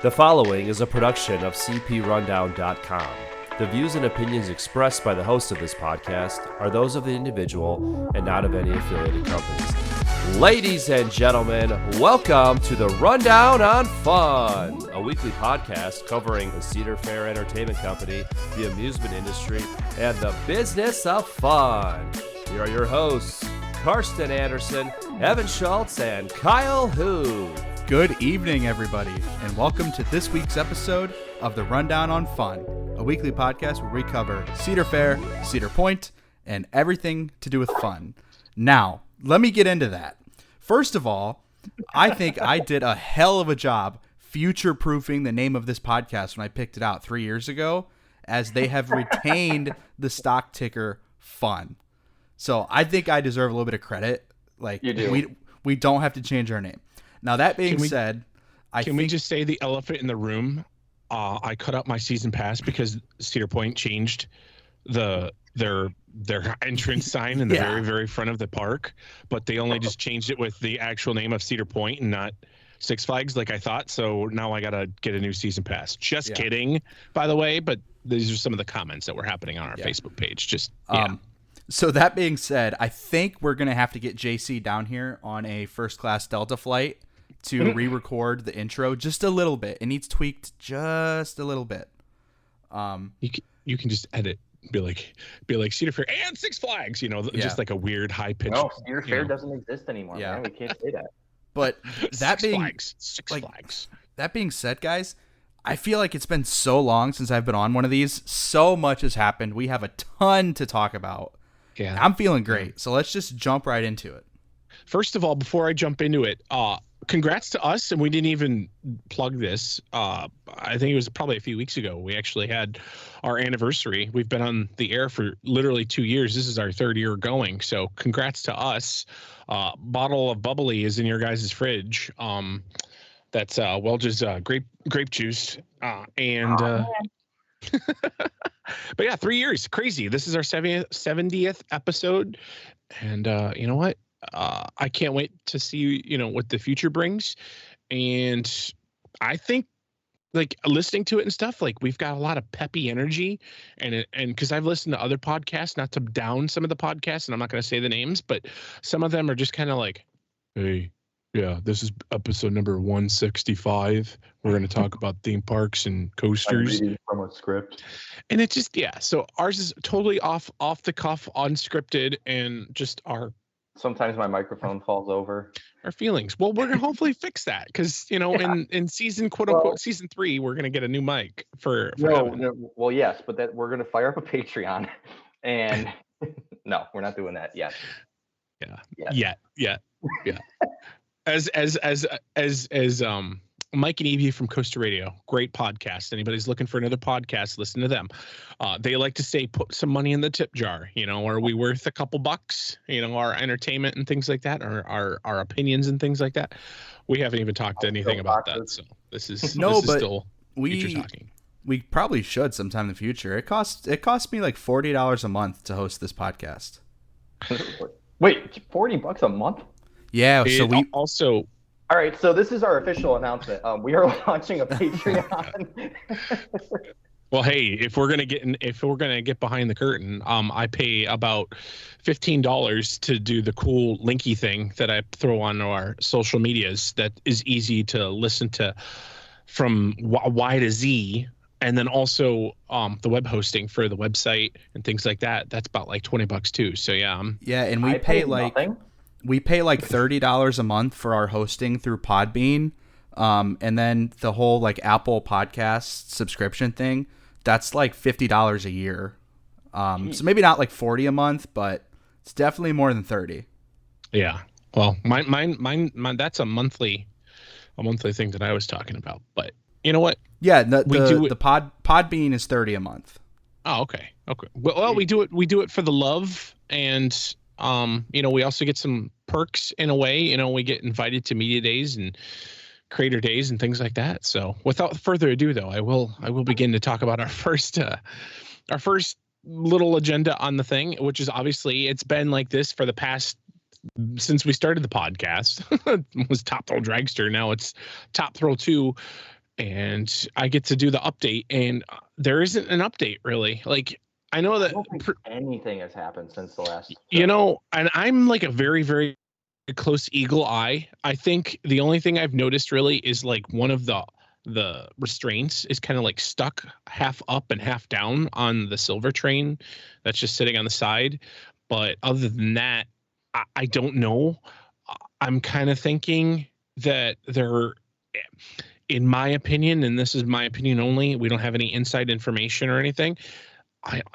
The following is a production of cprundown.com. The views and opinions expressed by the host of this podcast are those of the individual and not of any affiliated companies. Ladies and gentlemen, welcome to the Rundown on Fun, a weekly podcast covering the Cedar Fair Entertainment Company, the amusement industry, and the business of fun. Here are your hosts, Karsten Anderson, Evan Schultz, and Kyle Hu. Good evening, everybody, and welcome to this week's episode of the Rundown on Fun, a weekly podcast where we cover Cedar Fair, Cedar Point, and everything to do with fun. Now, let me get into that. First of all, I think I did a hell of a job future-proofing the name of this podcast when I picked it out 3 years ago, as they have retained the stock ticker FUN. So I think I deserve a little bit of credit. Like, you do. We don't have to change our name. Now, that being said, Can we just say the elephant in the room? I cut out my season pass because Cedar Point changed their entrance sign in the very, very front of the park, but they only just changed it with the actual name of Cedar Point and not Six Flags like I thought. So now I got to get a new season pass. Just kidding, by the way, but these are some of the comments that were happening on our Facebook page. So that being said, I think we're going to have to get JC down here on a first-class Delta flight to re-record the intro just a little bit. It needs tweaked just a little bit. You can just edit, be like Cedar Fair and Six Flags, just like a weird high pitch. No, Cedar Fair doesn't exist anymore. Man. We can't say that. But that Six Flags. That being said, guys, I feel like it's been so long since I've been on one of these. So much has happened. We have a ton to talk about. Yeah, I'm feeling great. So let's just jump right into it. First of all, before I jump into it, congrats to us, and we didn't even plug this. I think it was probably a few weeks ago. We actually had our anniversary. We've been on the air for literally 2 years. This is our third year going, so congrats to us. Bottle of bubbly is in your guys' fridge. That's Welch's grape juice, but yeah, 3 years, crazy. This is our 70th episode, and you know what? I can't wait to see, what the future brings. And I think, like, listening to it and stuff, like, we've got a lot of peppy energy, and because I've listened to other podcasts, not to down some of the podcasts, and I'm not going to say the names, but some of them are just kind of like, hey, yeah, this is episode number 165. We're going to talk about theme parks and coasters. I'm reading from a script. And it just, so ours is totally off the cuff, unscripted, and just Sometimes my microphone falls over. Our feelings. Well, we're gonna hopefully fix that because in season unquote season 3, we're gonna get a new mic for no. Well, yes, but that we're gonna fire up a Patreon, and no, we're not doing that yet. Yeah. As Mike and Evie from Costa Radio, great podcast. Anybody's looking for another podcast, listen to them. They like to say, put some money in the tip jar. Are we worth a couple bucks? Our entertainment and things like that, or our opinions and things like that. We haven't even talked anything about that. So this is still future talking. We probably should sometime in the future. It costs me like $40 a month to host this podcast. Wait, $40 a month? Yeah. So we also. All right, so this is our official announcement. We are launching a Patreon. Well, hey, if we're gonna get behind the curtain, I pay about $15 to do the cool linky thing that I throw on our social medias. That is easy to listen to from Y to Z, and then also the web hosting for the website and things like that. That's about like $20 too. So and we pay like. Nothing. We pay like $30 a month for our hosting through Podbean. And then the whole like Apple Podcast subscription thing, that's like $50 a year. So maybe not like 40 a month, but it's definitely more than 30. Yeah. Well, mine that's a monthly thing that I was talking about. But you know what? Yeah, the Podbean is 30 a month. Oh, okay. Okay. Well, we do it for the love, and we also get some perks in a way. We get invited to media days and creator days and things like that. So without further ado, though, I will begin to talk about our first little agenda on the thing, which is obviously it's been like this for the past since we started the podcast. It was Top Thrill Dragster. Now it's Top Thrill 2. and I get to do the update, and there isn't an update really. Like, I know I that, don't think anything has happened since the last. you know, and I'm like a very, very close eagle eye. I think the only thing I've noticed really is like one of the restraints is kind of like stuck half up and half down on the silver train that's just sitting on the side. But other than that, I don't know. I'm kind of thinking that they're, in my opinion, and this is my opinion only, we don't have any inside information or anything.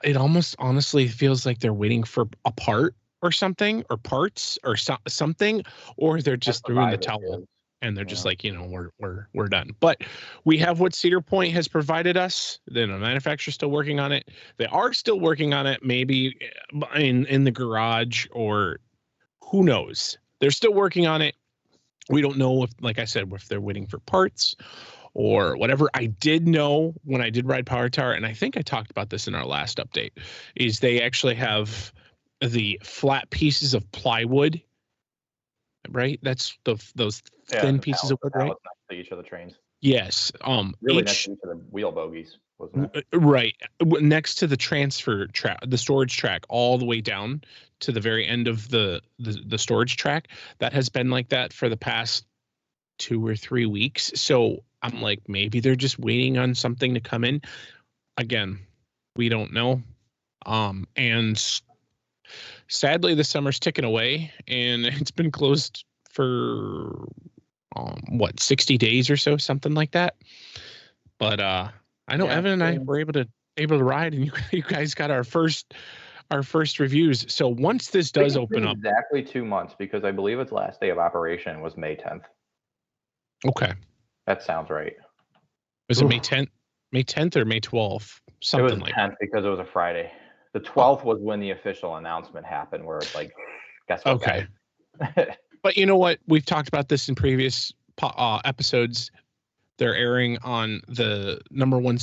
It almost honestly feels like they're waiting for a part or something, or parts or something, or they're just throwing the towel and they're just like, you know, we're done. But we have what Cedar Point has provided us. Then the manufacturer's still working on it. They are still working on it, maybe in the garage, or who knows. They're still working on it. We don't know if, like I said, if they're waiting for parts or whatever. I did know when I did ride Power Tower, and I think I talked about this in our last update, is they actually have the flat pieces of plywood, right? That's those thin pieces of wood, right? Next to each of the trains. Yes. Really next to each of the wheel bogies, wasn't it? Right. Next to the transfer track, the storage track, all the way down to the very end of the storage track. That has been like that for the past 2 or 3 weeks. So I'm like, maybe they're just waiting on something to come in. Again, we don't know. And sadly, the summer's ticking away, and it's been closed for 60 days or so, something like that. But I know Evan and I were able to ride, and you guys got our first reviews. So once this does open up, exactly 2 months, because I believe its last day of operation was May 10th. Okay, that sounds right. Was it May 10th? May 10th or May 12th? Something like 10th because it was a Friday. The 12th was when the official announcement happened, where it's like, guess what? Okay. But you know what? We've talked about this in previous episodes. They're erring on the number one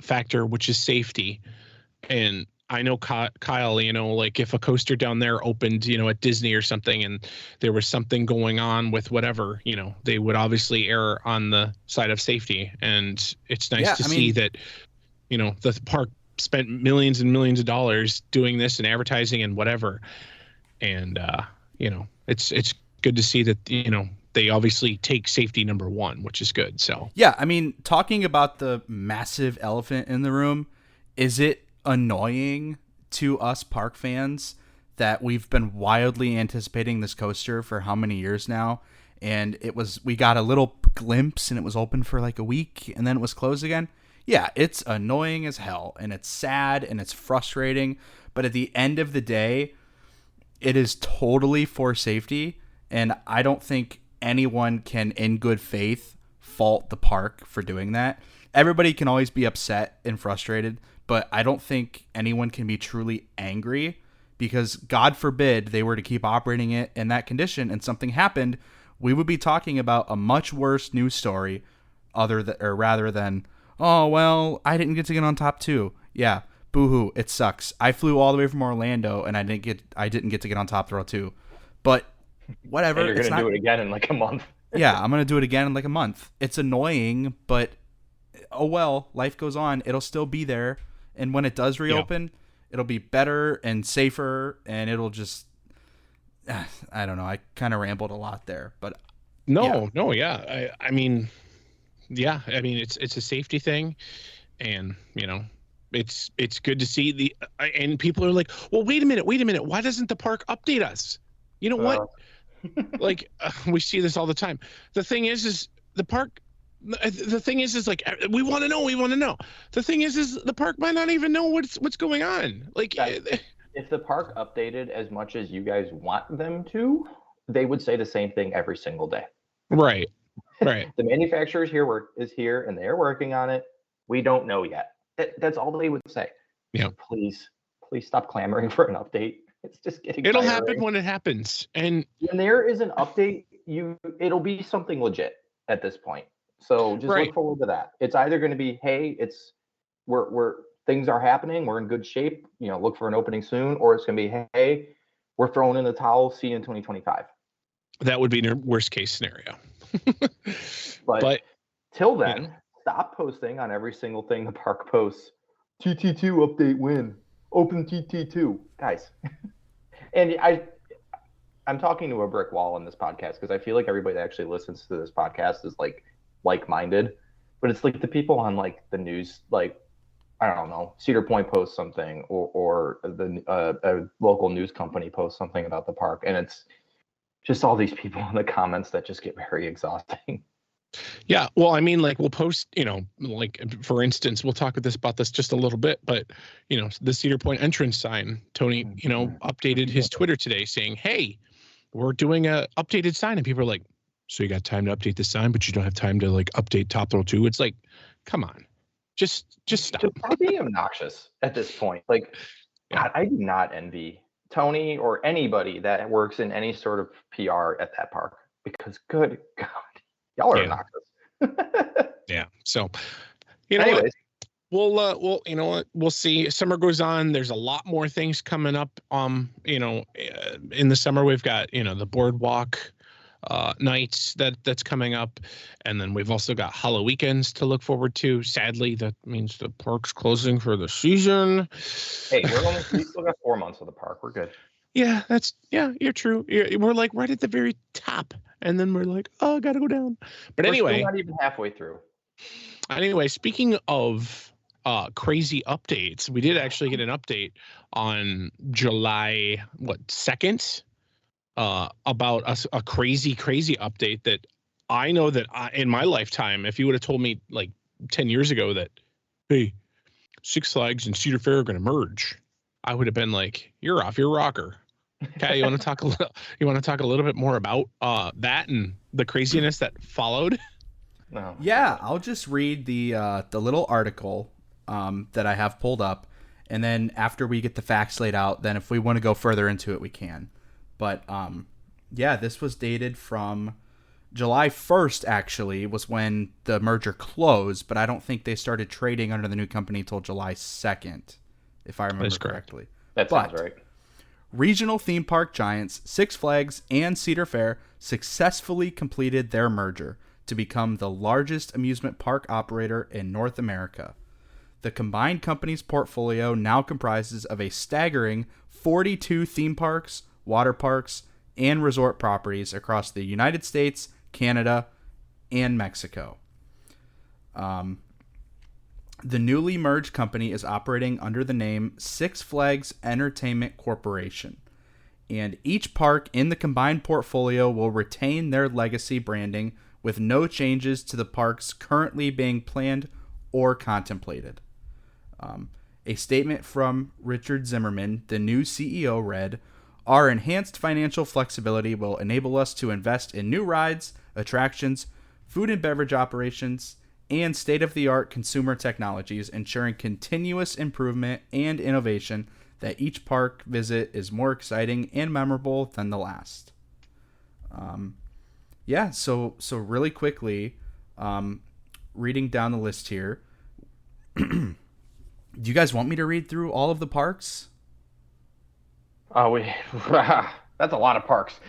factor, which is safety. And I know, Kyle, you know, like if a coaster down there opened, you know, at Disney or something, and there was something going on with whatever, you know, they would obviously err on the side of safety. And it's nice to see that, you know, the park spent millions and millions of dollars doing this and advertising and whatever. And, you know, it's good to see that, you know, they obviously take safety number one, which is good. So, yeah, I mean, talking about the massive elephant in the room, is it annoying to us park fans that we've been wildly anticipating this coaster for how many years now? And we got a little glimpse and it was open for like a week and then it was closed again. Yeah, it's annoying as hell and it's sad and it's frustrating. But at the end of the day, it is totally for safety. And I don't think anyone can, in good faith, fault the park for doing that. Everybody can always be upset and frustrated, but I don't think anyone can be truly angry, because God forbid they were to keep operating it in that condition and something happened, we would be talking about a much worse news story rather than, oh, well, I didn't get to get on top too. Yeah, boo-hoo, it sucks. I flew all the way from Orlando and I didn't get to get on top throw too. But whatever. And you're going to do it again in like a month. Yeah, I'm going to do it again in like a month. It's annoying, but oh well, life goes on. It'll still be there. And when it does reopen, it'll be better and safer, and it'll just, I don't know. I kind of rambled a lot there, but I mean, yeah, I mean, it's a safety thing, and you know, it's good to see and people are like, well, wait a minute. Why doesn't the park update us? You know what? Like we see this all the time. The thing is the park. The thing is like we want to know. The thing is the park might not even know what's going on. Like, if the park updated as much as you guys want them to, they would say the same thing every single day. Right. The manufacturer's is here and they're working on it. We don't know yet. That's all they would say. Yeah. So please stop clamoring for an update. It's just getting It'll tiring. happen when it happens. And when there is an update, it'll be something legit at this point. So just look forward to that. It's either going to be, hey, we're things are happening, we're in good shape, you know, look for an opening soon, or it's going to be, hey, we're throwing in the towel, see you in 2025. That would be the worst case scenario. but Till then, stop posting on every single thing the park posts. TT2 update win. Open TT2. Guys. And I'm talking to a brick wall in this podcast because I feel like everybody that actually listens to this podcast is like-minded. But it's like the people on like the news, like, I don't know, Cedar Point posts something or a local news company posts something about the park. And it's just all these people in the comments that just get very exhausting. Yeah. Well, I mean, like we'll post, like for instance, we'll talk about this just a little bit, but the Cedar Point entrance sign, Tony, updated his Twitter today saying, hey, we're doing a updated sign. And people are like, so you got time to update the sign, but you don't have time to like update Top Thrill 2. It's like, come on, just stop. Just being obnoxious at this point. Like, God, I do not envy Tony or anybody that works in any sort of PR at that park because good God, y'all are obnoxious. Yeah. So, Anyways. We'll you know what? We'll see. Summer goes on. There's a lot more things coming up. In the summer we've got, the Boardwalk Nights that's coming up, and then we've also got Halloween weekends to look forward to. Sadly, that means the park's closing for the season. Hey, we still got 4 months of the park. We're good. Yeah, you're true. We're like right at the very top, and then we're like, oh, gotta go down. But anyway, still not even halfway through. Anyway, speaking of crazy updates, we did actually get an update on July 2nd about a crazy update that I know that in my lifetime, if you would have told me like 10 years ago that, hey, Six Flags and Cedar Fair are going to merge, I would have been like, you're off your rocker. Okay, you want to talk a little bit more about that and the craziness that followed? No. Yeah, I'll just read the little article that I have pulled up, and then after we get the facts laid out, then if we want to go further into it, we can. But yeah, this was dated from July 1st, actually, was when the merger closed, but I don't think they started trading under the new company until July 2nd, if I remember correctly. That sounds right. Regional theme park giants Six Flags and Cedar Fair successfully completed their merger to become the largest amusement park operator in North America. The combined company's portfolio now comprises of a staggering 42 theme parks, water parks, and resort properties across the United States, Canada, and Mexico. The newly merged company is operating under the name Six Flags Entertainment Corporation, and each park in the combined portfolio will retain their legacy branding with no changes to the parks currently being planned or contemplated. A statement from Richard Zimmerman, the new CEO, read, "Our enhanced financial flexibility will enable us to invest in new rides, attractions, food and beverage operations, and state-of-the-art consumer technologies, ensuring continuous improvement and innovation that each park visit is more exciting and memorable than the last." Yeah, so really quickly, reading down the list here, do you guys want me to read through all of the parks? That's a lot of parks.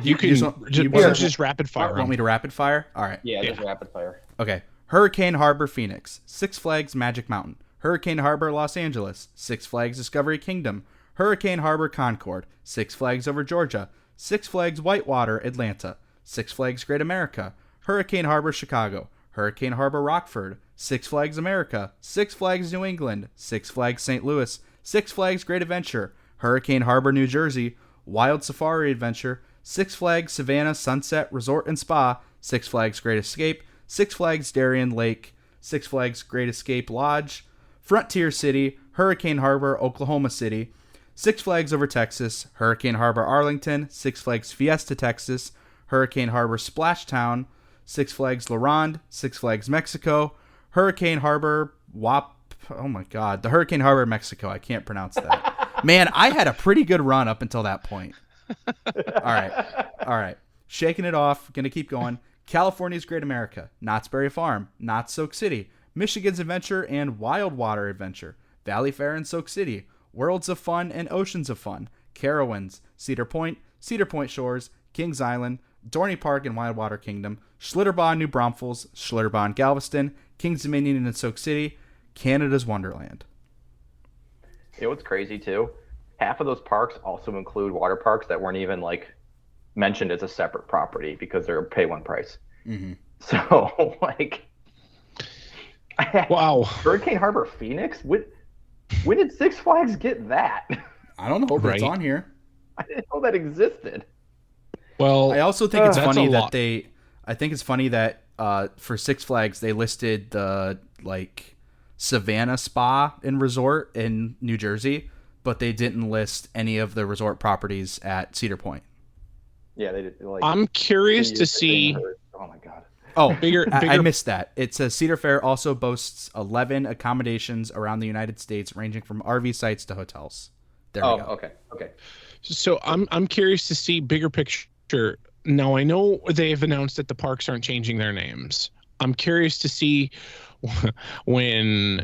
You can just rapid fire. Want me to rapid fire? All right. Yeah, just rapid fire. Okay. Hurricane Harbor, Phoenix. Six Flags Magic Mountain. Hurricane Harbor, Los Angeles. Six Flags Discovery Kingdom. Hurricane Harbor, Concord. Six Flags Over Georgia. Six Flags Whitewater, Atlanta. Six Flags Great America. Hurricane Harbor, Chicago. Hurricane Harbor, Rockford. Six Flags America. Six Flags New England. Six Flags St. Louis. Six Flags Great Adventure. Hurricane Harbor, New Jersey. Wild Safari Adventure. Six Flags Savannah Sunset Resort and Spa. Six Flags Great Escape. Six Flags Darien Lake. Six Flags Great Escape Lodge. Frontier City. Hurricane Harbor, Oklahoma City. Six Flags Over Texas. Hurricane Harbor, Arlington. Six Flags Fiesta, Texas. Hurricane Harbor, Splashtown. Six Flags La Ronde. Six Flags Mexico. Hurricane Harbor, oh my God, the Hurricane Harbor, Mexico. I can't pronounce that. Man, I had a pretty good run up until that point. All right. Shaking it off. Gonna keep going. California's Great America. Knott's Berry Farm. Knott's Soak City. Michigan's Adventure and Wildwater Adventure. Valley Fair and Soak City. Worlds of Fun and Oceans of Fun. Carowinds. Cedar Point. Cedar Point Shores. Kings Island. Dorney Park in Wildwater Kingdom, Schlitterbahn, New Braunfels, Schlitterbahn, Galveston, Kings Dominion in Sauk City, Canada's Wonderland. You know what's crazy too? Half of those parks also include water parks that weren't even like mentioned as a separate property because they're pay one price. Mm-hmm. So like, Wow. Hurricane Harbor, Phoenix. When did Six Flags get that? I don't know, but it's Right. on here. I didn't know that existed. Well, I also think it's that's funny a that lot. I think it's funny that for Six Flags they listed the like Savannah Spa and Resort in New Jersey, but they didn't list any of the resort properties at Cedar Point. Yeah, they did. Like, I'm curious to see. Oh my god. Oh, Bigger- I bigger- missed that. It says Cedar Fair also boasts 11 accommodations around the United States, ranging from RV sites to hotels. There we go. Okay. So I'm curious to see bigger picture. Now I know they've announced that the parks aren't changing their names. I'm curious to see when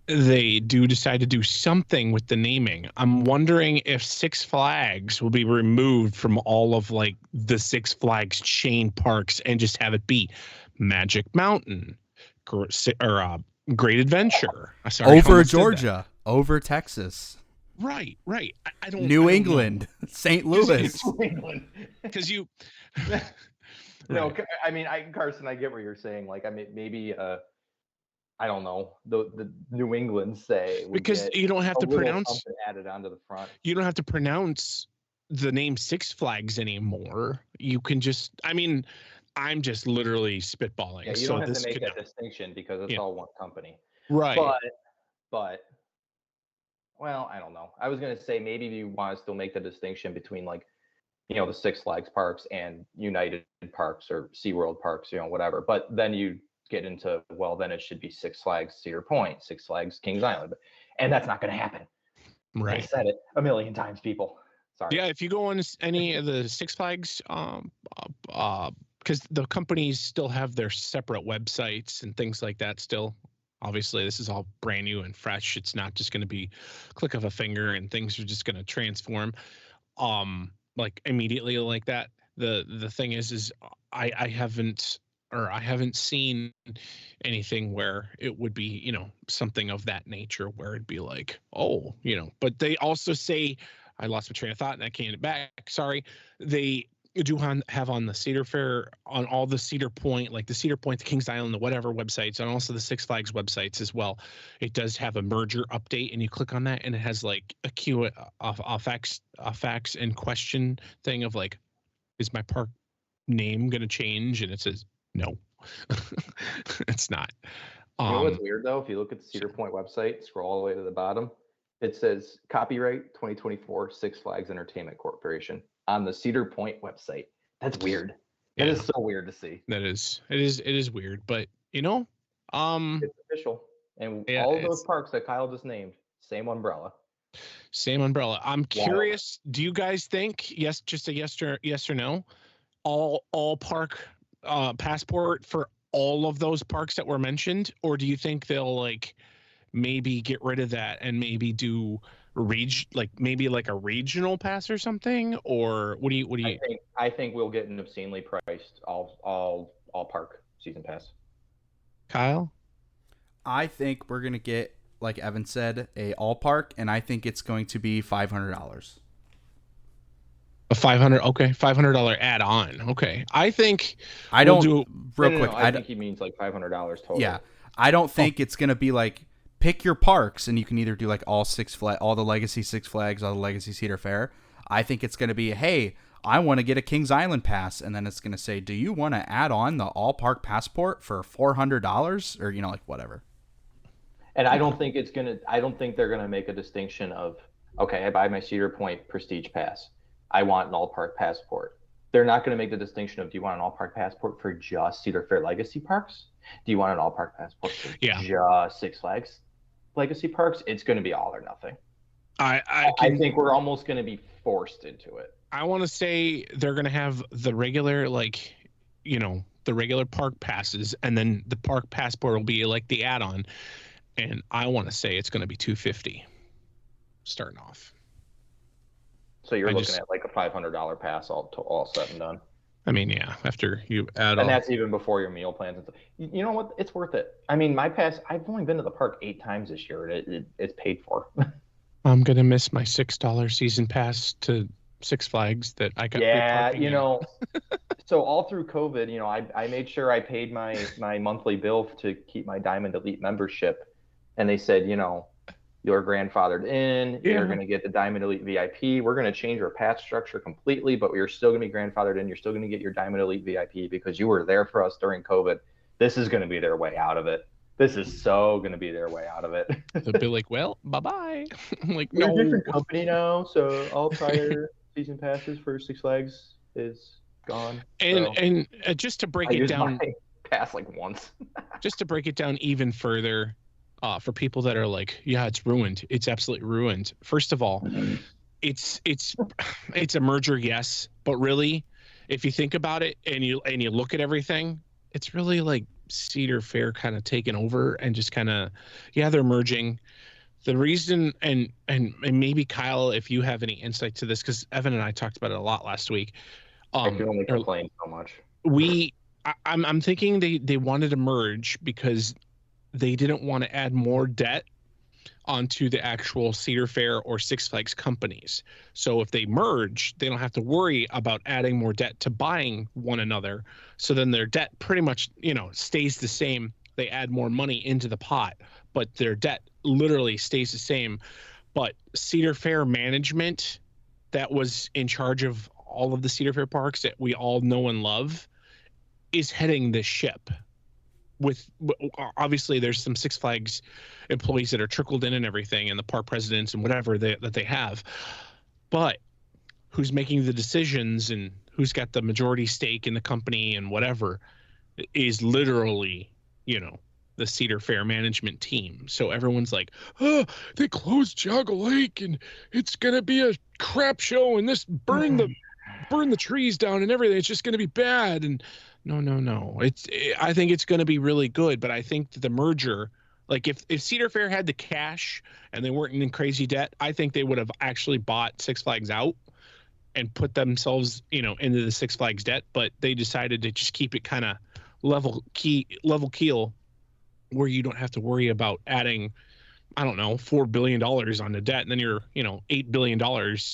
they do decide to do something with the naming. I'm wondering if Six Flags will be removed from all of like the Six Flags chain parks and just have it be Magic Mountain or Great Adventure. Sorry, I Over almost did that. Georgia, over Texas, Right. I don't. New England, St. Louis. England. Because you. No, Right. I mean, Carson, I get what you're saying. Like, I mean, maybe, I don't know, the New England say would Because get you don't have a to little pronounce. something added onto the front. You don't have to pronounce the name Six Flags anymore. You can just. I mean, I'm just literally spitballing. Yeah, you so don't have this to make could that distinction because it's Yeah. all one company. right. But, well, I don't know. I was gonna say maybe you want to still make the distinction between like, you know, the Six Flags parks and United Parks or SeaWorld parks, you know, whatever. But then you get into, well, then it should be Six Flags Cedar Point, Six Flags Kings Island, and that's not gonna happen. I Right. said it a million times, people. Sorry. Yeah. If you go on any of the Six Flags, because the companies still have their separate websites and things like that still. Obviously, this is all brand new and fresh. It's not just going to be click of a finger and things are just going to transform like immediately like that. The thing is I haven't seen anything where it would be, you know, something of that nature where it'd be like, oh, you know, but they also say, I lost my train of thought and I came back. Sorry. They do have on the Cedar Fair, on all the Cedar Point, like the Cedar Point, the Kings Island, the whatever websites, and also the Six Flags websites as well. It does have a merger update, and you click on that, and it has like a facts and question thing of like, is my park name going to change? And it says no, it's not. You know what's weird though? If you look at the Cedar Point website, scroll all the way to the bottom, it says copyright 2024 Six Flags Entertainment Corporation on the Cedar Point website. That's weird. That Yeah. is so weird to see. It is weird, but you know, It's official. And Yeah, all of those it's- parks that Kyle just named, same umbrella. same umbrella. I'm Wow. curious. Do you guys think just a yes or no? All park passport for all of those parks that were mentioned, or do you think they'll like maybe get rid of that and maybe do maybe like a regional pass or something? Or what do you I think we'll get an obscenely priced all park season pass. Kyle? I think we're gonna get, like Evan said, a all park, and I think it's going to be $500. A $500 add-on. Okay. I think I we'll don't. Real quick, I think he means like $500 total. yeah, I don't think it's gonna be like pick your parks, and you can either do like all the Legacy Six Flags, all the Legacy Cedar Fair. I think it's gonna be, hey, I want to get a Kings Island pass, and then it's gonna say, do you want to add on the all park passport for $400, or like whatever. And I don't think they're gonna make a distinction of, okay, I buy my Cedar Point Prestige Pass, I want an all park passport. They're not gonna make the distinction of, do you want an all park passport for just Cedar Fair Legacy parks? Do you want an all park passport for just Six Flags Legacy parks? It's gonna be all or nothing. I think we're almost gonna be forced into it. I want to say they're going to have the regular, the regular park passes, and then the park passport will be like the add-on. And I want to say it's going to be $250 starting off. So you're looking at like a $500 pass all said and done. I mean, yeah, after you add And that's even before your meal plans and stuff. You know what? It's worth it. I mean, I've only been to the park 8 times this year. It's paid for. I'm going to miss my $6 season pass to Six Flags that I got free Yeah, parking you at. know, so all through COVID, I made sure I paid my monthly bill to keep my Diamond Elite membership. And they said, you're grandfathered in, you're going to get the Diamond Elite VIP. We're going to change our pass structure completely, but you're still going to be grandfathered in. You're still going to get your Diamond Elite VIP because you were there for us during COVID. This is going to be their way out of it. This is so going to be their way out of it. They'll be like, well, bye-bye. I'm like, We're no. a different company now, so all prior season passes for Six Flags is gone. And just to break it down, my pass like once. just to break it down even further, for people that are like, yeah, it's ruined. It's absolutely ruined. First of all, it's a merger, yes, but really, if you think about it and you look at everything, it's really like Cedar Fair kind of taken over and just kind of, yeah, they're merging. The reason, and maybe Kyle, if you have any insight to this, because Evan and I talked about it a lot last week. I can only complain so much. I'm thinking they wanted to merge because they didn't want to add more debt onto the actual Cedar Fair or Six Flags companies. So if they merge, they don't have to worry about adding more debt to buying one another. So then their debt pretty much, stays the same. They add more money into the pot, but their debt literally stays the same. But Cedar Fair management that was in charge of all of the Cedar Fair parks that we all know and love is heading the ship. With obviously there's some Six Flags employees that are trickled in and everything, and the park presidents and whatever that they have, but who's making the decisions and who's got the majority stake in the company and whatever is literally, the Cedar Fair management team. So everyone's like, oh, they closed Jaga Lake and it's gonna be a crap show and this burn the trees down and everything. It's just gonna be bad. And no. I think it's going to be really good, but I think the merger, like if Cedar Fair had the cash and they weren't in crazy debt, I think they would have actually bought Six Flags out and put themselves, into the Six Flags debt. But they decided to just keep it kind of level keel, where you don't have to worry about adding, I don't know, $4 billion on the debt, and then you're, $8 billion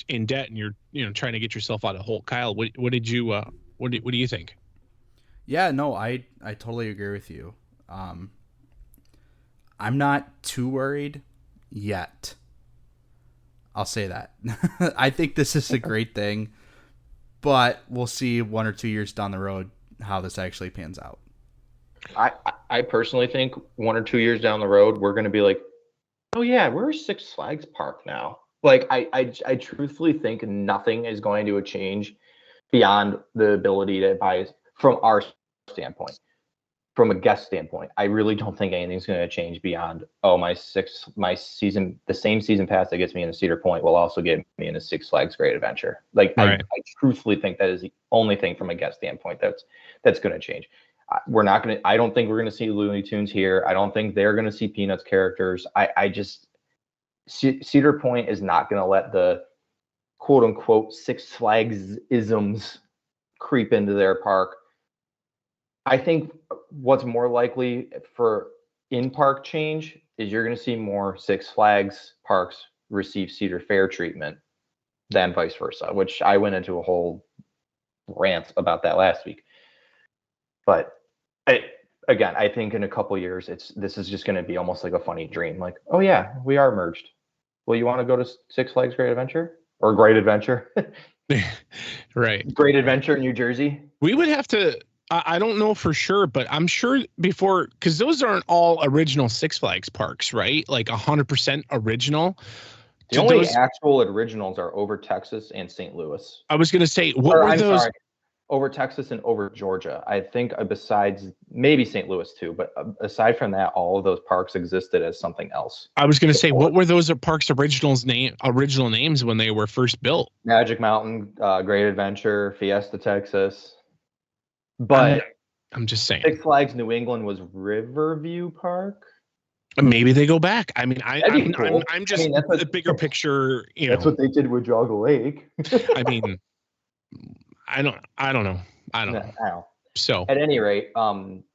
in debt, and you're, trying to get yourself out of the hole. Kyle, what do you think? Yeah, no, I totally agree with you. I'm not too worried yet. I'll say that. I think this is a great thing, but we'll see 1 or 2 years down the road how this actually pans out. I personally think 1 or 2 years down the road, we're going to be like, oh yeah, we're a Six Flags park now. Like I truthfully think nothing is going to change beyond the ability to buy from our standpoint. From a guest standpoint, I really don't think anything's going to change beyond, the same season pass that gets me into Cedar Point will also get me into Six Flags Great Adventure. Like right. I truthfully think that is the only thing from a guest standpoint that's going to change. I don't think we're going to see Looney Tunes here. I don't think they're going to see Peanuts characters. Cedar Point is not going to let the quote unquote Six Flags isms creep into their park. I think what's more likely for in-park change is you're going to see more Six Flags parks receive Cedar Fair treatment than vice versa, which I went into a whole rant about that last week. But I think in a couple of years, this is just going to be almost like a funny dream. Like, oh yeah, we are merged. Well, you want to go to Six Flags Great Adventure or Great Adventure? Right. Great Adventure in New Jersey. We would have to. I don't know for sure, but I'm sure because those aren't all original Six Flags parks, right? Like 100% original. The only actual originals are Over Texas and St. Louis. I was going to say, sorry, Over Texas and Over Georgia. I think besides maybe St. Louis too, but aside from that, all of those parks existed as something else. I was going to say, what were those parks' original names when they were first built? Magic Mountain, Great Adventure, Fiesta Texas. But I'm just saying, Six Flags New England was Riverview Park. Maybe they go back. I mean, cool. I'm just the bigger picture. That's what they did with Jaga Lake. I mean, I don't know. I don't No, know. I don't. So At any rate,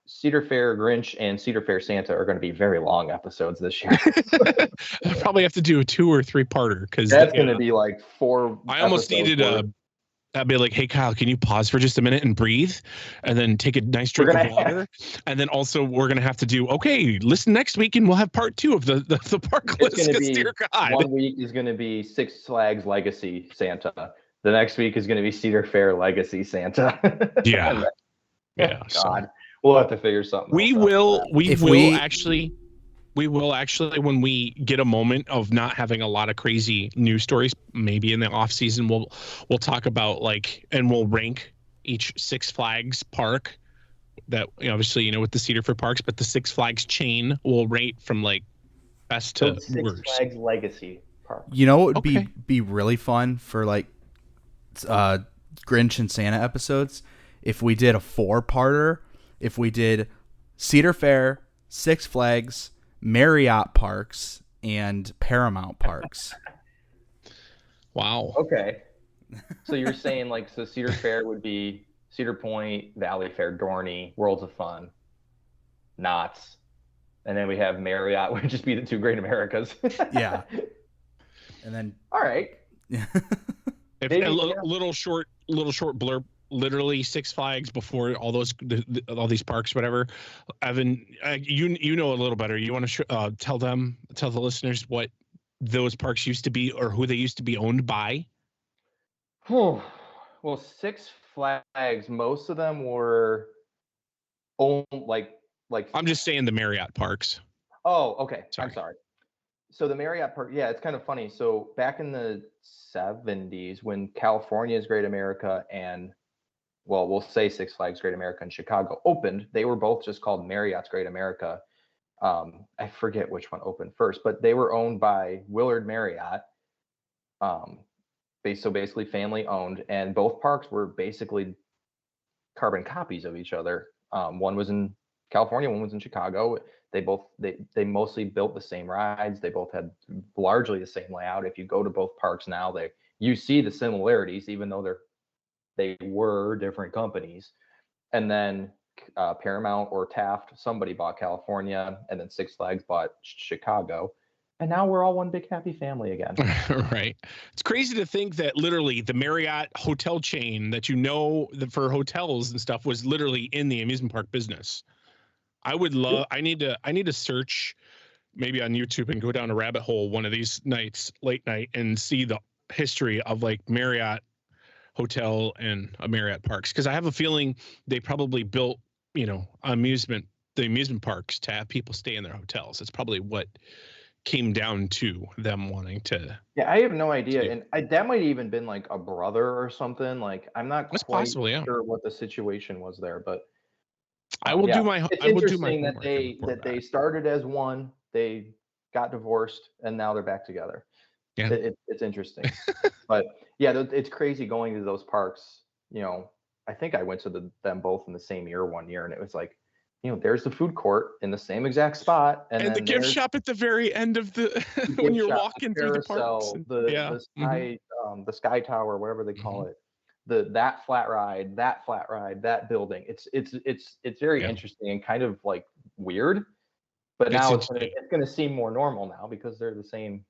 Cedar Fair Grinch and Cedar Fair Santa are going to be very long episodes this year. I'll probably have to do a 2 or 3-parter because That's going to be like 4 I almost episodes needed worth. I'd be like, hey Kyle, can you pause for just a minute and breathe, and then take a nice drink of water, and then also we're gonna have to do listen next week, and we'll have part 2 of the park list. It's going to be Dear God. 1 week is going to be Six Flags Legacy Santa. The next week is going to be Cedar Fair Legacy Santa. Yeah. Yeah. God, So we'll have to figure something. we else will out. we If will we- actually when we get a moment of not having a lot of crazy news stories, maybe in the off season, we'll talk about and we'll rank each Six Flags park that obviously with the Cedar Fair parks, but the Six Flags chain will rate from best So to Six worst. Flags Legacy Park. You know what would Okay. be really fun for Grinch and Santa episodes? If we did a 4-parter, if we did Cedar Fair, Six Flags, Marriott Parks, and Paramount Parks. Wow. Okay. So you're saying so Cedar Fair would be Cedar Point, Valley Fair, Dorney, Worlds of Fun, Knott's, and then we have Marriott, would just be the 2 Great Americas. Yeah. And then All right. If Maybe, a yeah. little short blurb, literally Six Flags before all those all these parks, whatever. Evan, you know a little better. You want to tell the listeners what those parks used to be or who they used to be owned by? Well, Six Flags, most of them were owned like. I'm just saying the Marriott parks. Oh, okay. Sorry. I'm sorry. So the Marriott Park, yeah, it's kind of funny. So back in the 70s, when California's Great America and, well, we'll say Six Flags Great America in Chicago opened, they were both just called Marriott's Great America. I forget which one opened first, but they were owned by Willard Marriott. So basically family owned, and both parks were basically carbon copies of each other. One was in California, one was in Chicago. They mostly built the same rides. They both had largely the same layout. If you go to both parks now, you see the similarities, even though they were different companies. And then Paramount or Taft, somebody bought California, and then Six Flags bought Chicago. And now we're all one big happy family again. Right. It's crazy to think that literally the Marriott hotel chain that for hotels and stuff was literally in the amusement park business. I need to search maybe on YouTube and go down a rabbit hole one of these nights, late night, and see the history of Marriott Hotel and Marriott Parks, because I have a feeling they probably built the amusement parks to have people stay in their hotels. It's probably what came down to them wanting to. Yeah, I have no idea, and that might even been a brother or something. I'm not That's quite possible, yeah. sure what the situation was there, but I will do my. It's I will do my interesting that homework and report they back. started as one, they got divorced, and now they're back together. Yeah. It's interesting, but yeah, it's crazy going to those parks. I think I went to them both in the same year one year, and it was there's the food court in the same exact spot, and the then gift shop at the very end of the when you're walking through the parks. the sky tower, whatever they call it, that flat ride, that building. It's very interesting and kind of weird, but now it's gonna seem more normal now because they're the same.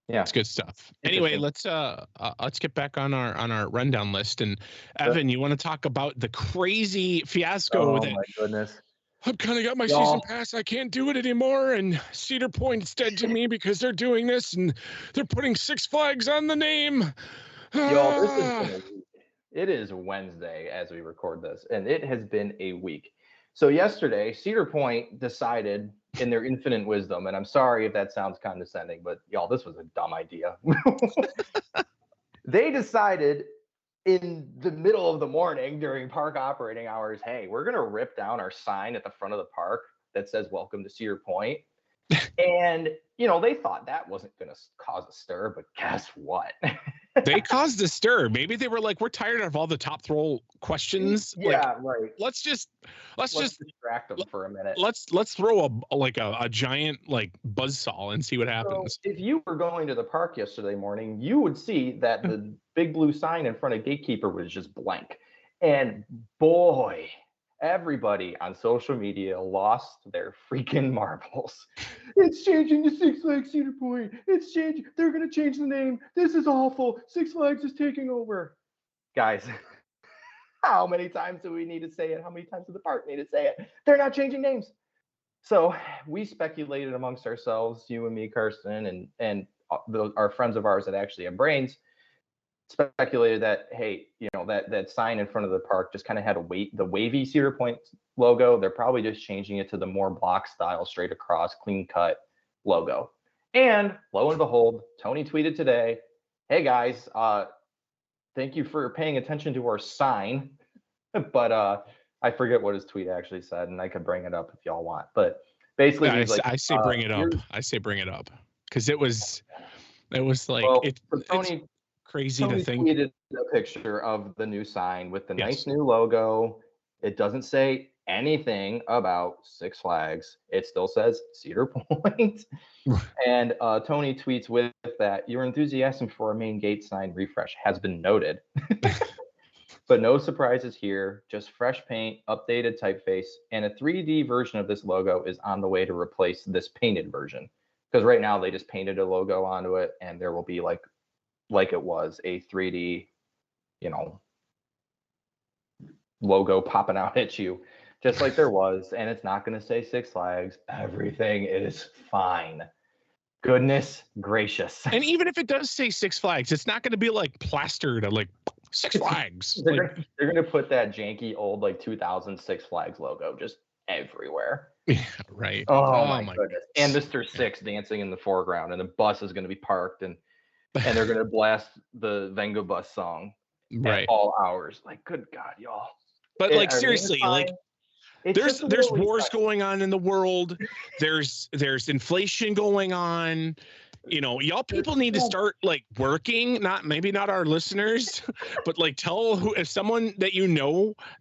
Yeah, it's good stuff. Anyway, let's get back on our rundown list. And Evan, you want to talk about the crazy fiasco? Oh my goodness! I've kind of got my season pass. I can't do it anymore, and Cedar Point's dead to me because they're doing this and they're putting Six Flags on the name. It is Wednesday as we record this, and it has been a week. So yesterday, Cedar Point decided, in their infinite wisdom, and I'm sorry if that sounds condescending, but y'all, this was a dumb idea. They decided in the middle of the morning during park operating hours, hey, we're going to rip down our sign at the front of the park that says welcome to Cedar Point And, they thought that wasn't going to cause a stir, but guess what? They caused a stir. Maybe they were like, we're tired of all the top throw questions. Yeah, like, right. Let's just distract them for a minute. let's throw a giant like buzzsaw and see what happens. So if you were going to the park yesterday morning, you would see that the big blue sign in front of Gatekeeper was just blank. And boy, everybody on social media lost their freaking marbles. It's changing to Six Flags Cedar Point. It's changing. They're going to change the name. This is awful. Six Flags is taking over. Guys, how many times do we need to say it? How many times does the park need to say it? They're not changing names. So we speculated amongst ourselves, you and me, Kirsten, and our friends of ours that actually have brains, speculated that, hey, that sign in front of the park just kind of had the wavy Cedar Point logo. They're probably just changing it to the more block style, straight across, clean cut logo. And lo and behold, Tony tweeted today, hey guys, thank you for paying attention to our sign. But I forget what his tweet actually said, and I could bring it up if y'all want. But basically, I say bring it up. I say bring it up because it was like Tony. Crazy Tony to think. Tweeted a picture of the new sign with the nice new logo. It doesn't say anything about Six Flags. It still says Cedar Point. And Tony tweets with that, your enthusiasm for a main gate sign refresh has been noted. But no surprises here, just fresh paint, updated typeface, and a 3D version of this logo is on the way to replace this painted version. Because right now they just painted a logo onto it, and there will be like it was a 3D, logo popping out at you, just like there was. And it's not going to say Six Flags. Everything is fine. Goodness gracious. And even if it does say Six Flags, it's not going to be like plastered like Six Flags. They're going to put that janky old like 2000 Six Flags logo just everywhere. Yeah, right. Oh my goodness. And Mr. Six dancing in the foreground, and the bus is going to be parked, and they're going to blast the Venga Bus song at all hours. Like, good God, y'all. But seriously, there's wars going on in the world. There's inflation going on. Y'all people need to start like working, maybe not our listeners, but like tell if someone that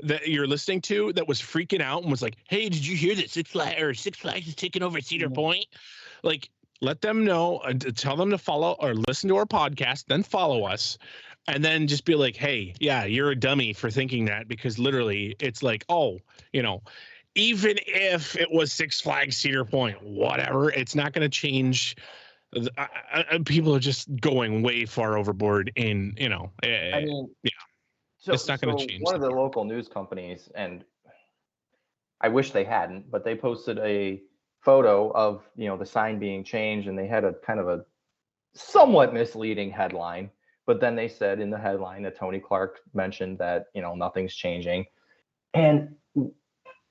that you're listening to that was freaking out and was like, hey, did you hear that Six Flags is taking over Cedar Point? Like, let them know and tell them to follow or listen to our podcast, then follow us. And then just be like, hey, yeah, you're a dummy for thinking that, because literally it's like, even if it was Six Flags Cedar Point, whatever, it's not going to change. People are just going way far overboard in, So, it's not going to change. One of the local news companies, and I wish they hadn't, but they posted a photo of, the sign being changed, and they had a kind of a somewhat misleading headline. But then they said in the headline that Tony Clark mentioned that, nothing's changing. And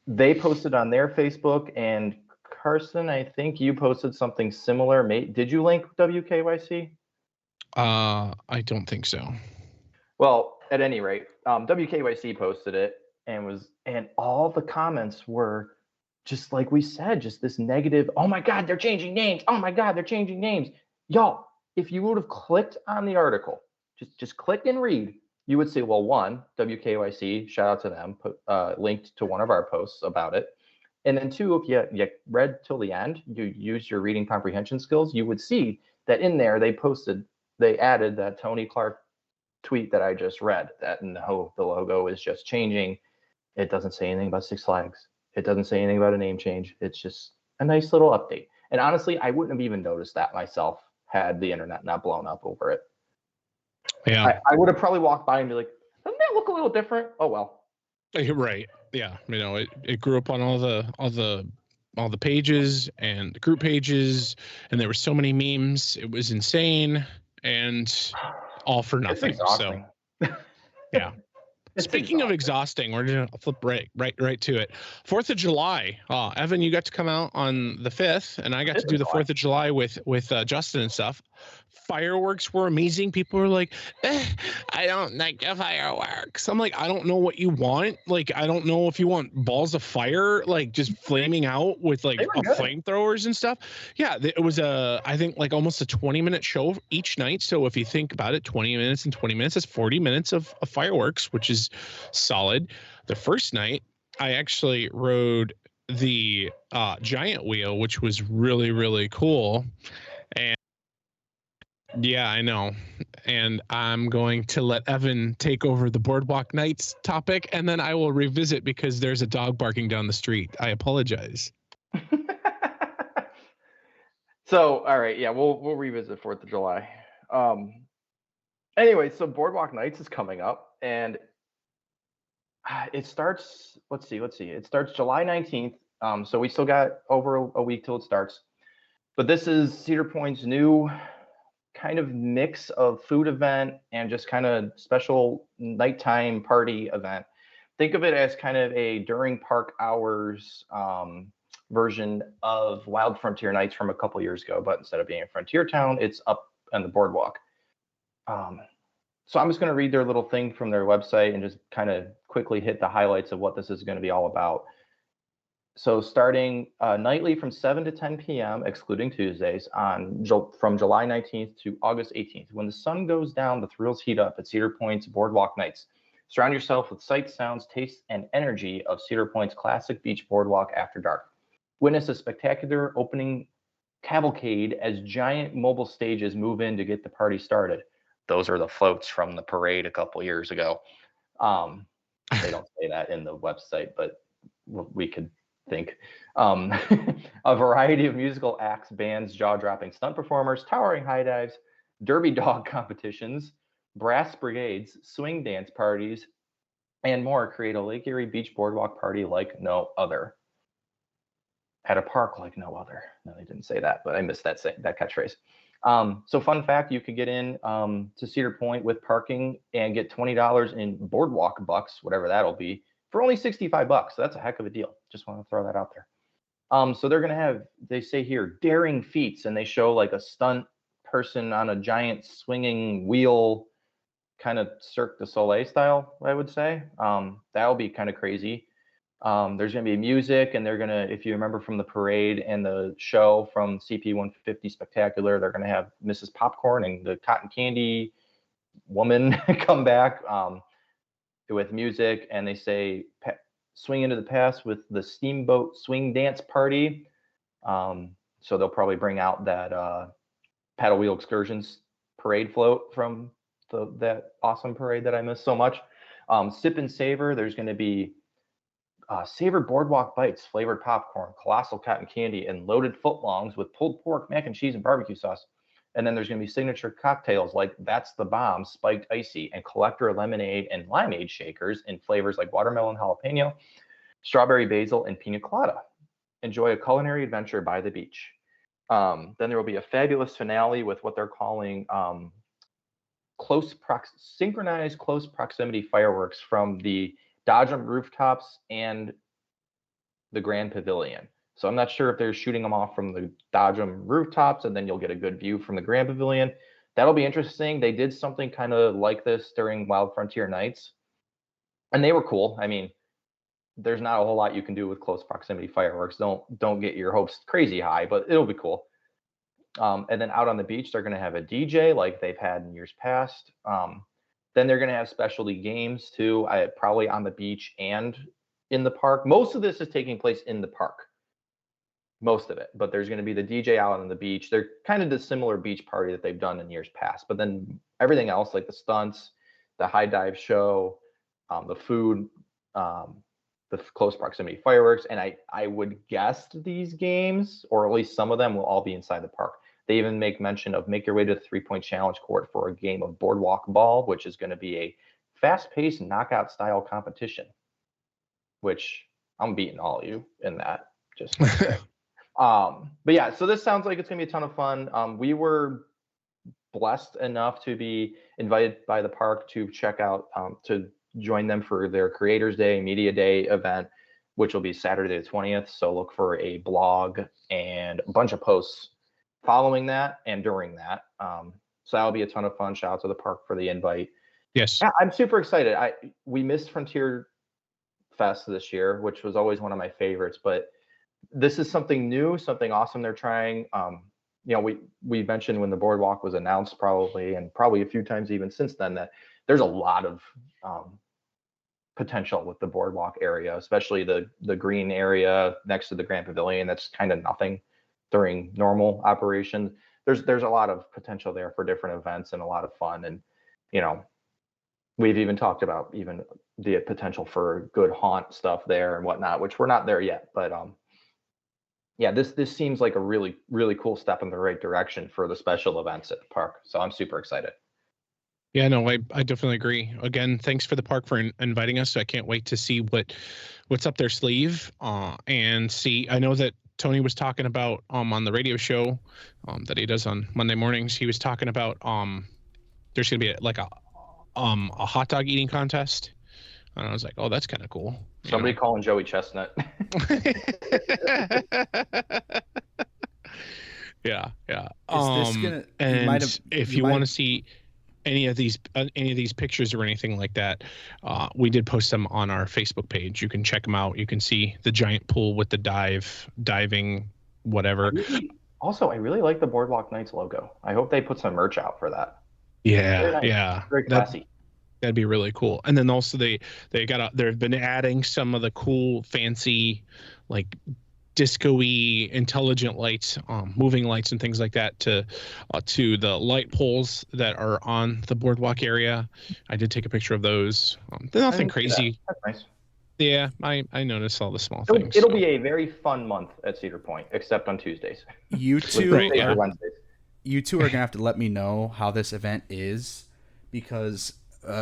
they posted on their Facebook, and Carson, I think you posted something similar. Did you link WKYC? I don't think so. Well, at any rate, WKYC posted it, and all the comments were just like we said, just this negative, oh my God, they're changing names. Oh my God, they're changing names. Y'all, if you would have clicked on the article, just click and read, you would see, well, one, WKYC, shout out to them, linked to one of our posts about it. And then two, if you read till the end, you use your reading comprehension skills, you would see that in there they added that Tony Clark tweet that I just read, that no, the logo is just changing. It doesn't say anything about Six Flags. It doesn't say anything about a name change. It's just a nice little update. And honestly, I wouldn't have even noticed that myself had the internet not blown up over it. Yeah, I would have probably walked by and be like, doesn't that look a little different? Oh well. Right. Yeah. It grew up on all the pages and the group pages, and there were so many memes. It was insane, and all for nothing. So yeah. Speaking of exhausting, we're gonna flip right to it. 4th of July. Evan, you got to come out on the 5th, and I got to do the 4th of July with Justin and stuff. Fireworks were amazing. People were like, I don't like the fireworks. I'm like, I don't know what you want. Like, I don't know if you want balls of fire, like just flaming out with like They were good. flamethrowers and stuff. Yeah, it was I think like almost a 20-minute show each night. So if you think about it, 20 minutes and 20 minutes, that's 40 minutes of fireworks, which is solid. The first night, I actually rode the giant wheel, which was really, really cool. And yeah, I know. And I'm going to let Evan take over the Boardwalk Nights topic, and then I will revisit because there's a dog barking down the street. I apologize. So, all right, yeah, we'll revisit 4th of July. Anyway, so Boardwalk Nights is coming up, and it starts. Let's see. It starts July 19th. So we still got over a week till it starts. But this is Cedar Point's new kind of mix of food event and just kind of special nighttime party event. Think of it as kind of a during park hours version of Wild Frontier Nights from a couple years ago, but instead of being a frontier town, it's up on the boardwalk. So I'm just going to read their little thing from their website and just kind of quickly hit the highlights of what this is going to be all about. So starting nightly from 7 to 10 p.m., excluding Tuesdays, from July 19th to August 18th. When the sun goes down, the thrills heat up at Cedar Point's Boardwalk Nights. Surround yourself with sights, sounds, tastes, and energy of Cedar Point's classic beach boardwalk after dark. Witness a spectacular opening cavalcade as giant mobile stages move in to get the party started. Those are the floats from the parade a couple years ago. They don't say that in the website, but we could think. A variety of musical acts, bands, jaw-dropping stunt performers, towering high dives, derby dog competitions, brass brigades, swing dance parties, and more create a Lake Erie Beach Boardwalk party like no other. At a park like no other. No, they didn't say that, but I missed that catchphrase. So fun fact, you could get in to Cedar Point with parking and get $20 in boardwalk bucks, whatever that'll be, for only $65. So that's a heck of a deal. Just want to throw that out there. So they're going to have, they say here, daring feats, and they show like a stunt person on a giant swinging wheel, kind of Cirque du Soleil style, I would say. That'll be kind of crazy. There's going to be music, and they're going to, if you remember from the parade and the show from CP 150 Spectacular, they're going to have Mrs. Popcorn and the cotton candy woman come back with music, and they say swing into the past with the Steamboat Swing Dance Party. So they'll probably bring out that Paddle Wheel Excursions parade float from that awesome parade that I miss so much. Sip and Savor, there's going to be Savor Boardwalk Bites, flavored popcorn, colossal cotton candy, and loaded footlongs with pulled pork, mac and cheese, and barbecue sauce. And then there's going to be signature cocktails like That's the Bomb, Spiked Icy, and Collector Lemonade and Limeade shakers in flavors like watermelon jalapeno, strawberry basil, and pina colada. Enjoy a culinary adventure by the beach. Then there will be a fabulous finale with what they're calling synchronized close proximity fireworks from the Dodgem rooftops and the Grand Pavilion. So I'm not sure if they're shooting them off from the Dodgem rooftops and then you'll get a good view from the Grand Pavilion. That'll be interesting. They did something kind of like this during Wild Frontier Nights, and they were cool. I mean, there's not a whole lot you can do with close proximity fireworks. Don't get your hopes crazy high, but it'll be cool. And then out on the beach, they're going to have a DJ like they've had in years past. Then they're going to have specialty games too, probably on the beach and in the park. Most of this is taking place in the park, most of it. But there's going to be the DJ out on the beach. They're kind of the similar beach party that they've done in years past. But then everything else, like the stunts, the high dive show, the food, the close proximity fireworks, and I would guess these games, or at least some of them, will all be inside the park. They even make mention of make your way to the 3-point challenge court for a game of boardwalk ball, which is going to be a fast-paced knockout style competition, which I'm beating all of you in that. Just but yeah, so this sounds like it's going to be a ton of fun. We were blessed enough to be invited by the park to check out, to join them for their Creators Day, Media Day event, which will be Saturday the 20th. So look for a blog and a bunch of posts following that and during that. So that'll be a ton of fun. Shout out to the park for the invite. Yes. Yeah, I'm super excited. We missed Frontier Fest this year, which was always one of my favorites, but this is something new, something awesome they're trying. We mentioned when the boardwalk was announced, probably a few times even since then, that there's a lot of potential with the boardwalk area, especially the green area next to the Grand Pavilion. That's kind of nothing during normal operations. There's a lot of potential there for different events and a lot of fun. And we've even talked about even the potential for good haunt stuff there and whatnot, which we're not there yet. But yeah, this seems like a really, really cool step in the right direction for the special events at the park. So I'm super excited. Yeah, no, I definitely agree. Again, thanks for the park for inviting us. I can't wait to see what's up their sleeve and see. I know that Tony was talking about on the radio show that he does on Monday mornings. He was talking about there's gonna be a hot dog eating contest. And I was like, oh, that's kind of cool. Somebody calling Joey Chestnut. Yeah. Is this gonna? If you want to see any of these pictures or anything like that, we did post them on our Facebook page. You can check them out. You can see the giant pool with the diving, whatever. I really like the Boardwalk Nights logo. I hope they put some merch out for that. Yeah, nice. Yeah. Very classy. That'd be really cool. And then also they've been adding some of the cool, fancy, like disco-y intelligent lights, moving lights and things like that to the light poles that are on the boardwalk area. I did take a picture of those. They're nothing crazy. That's nice. Yeah, I noticed all the small things. It'll be a very fun month at Cedar Point, except on Tuesdays. You two, Wednesdays. You two are gonna have to let me know how this event is, because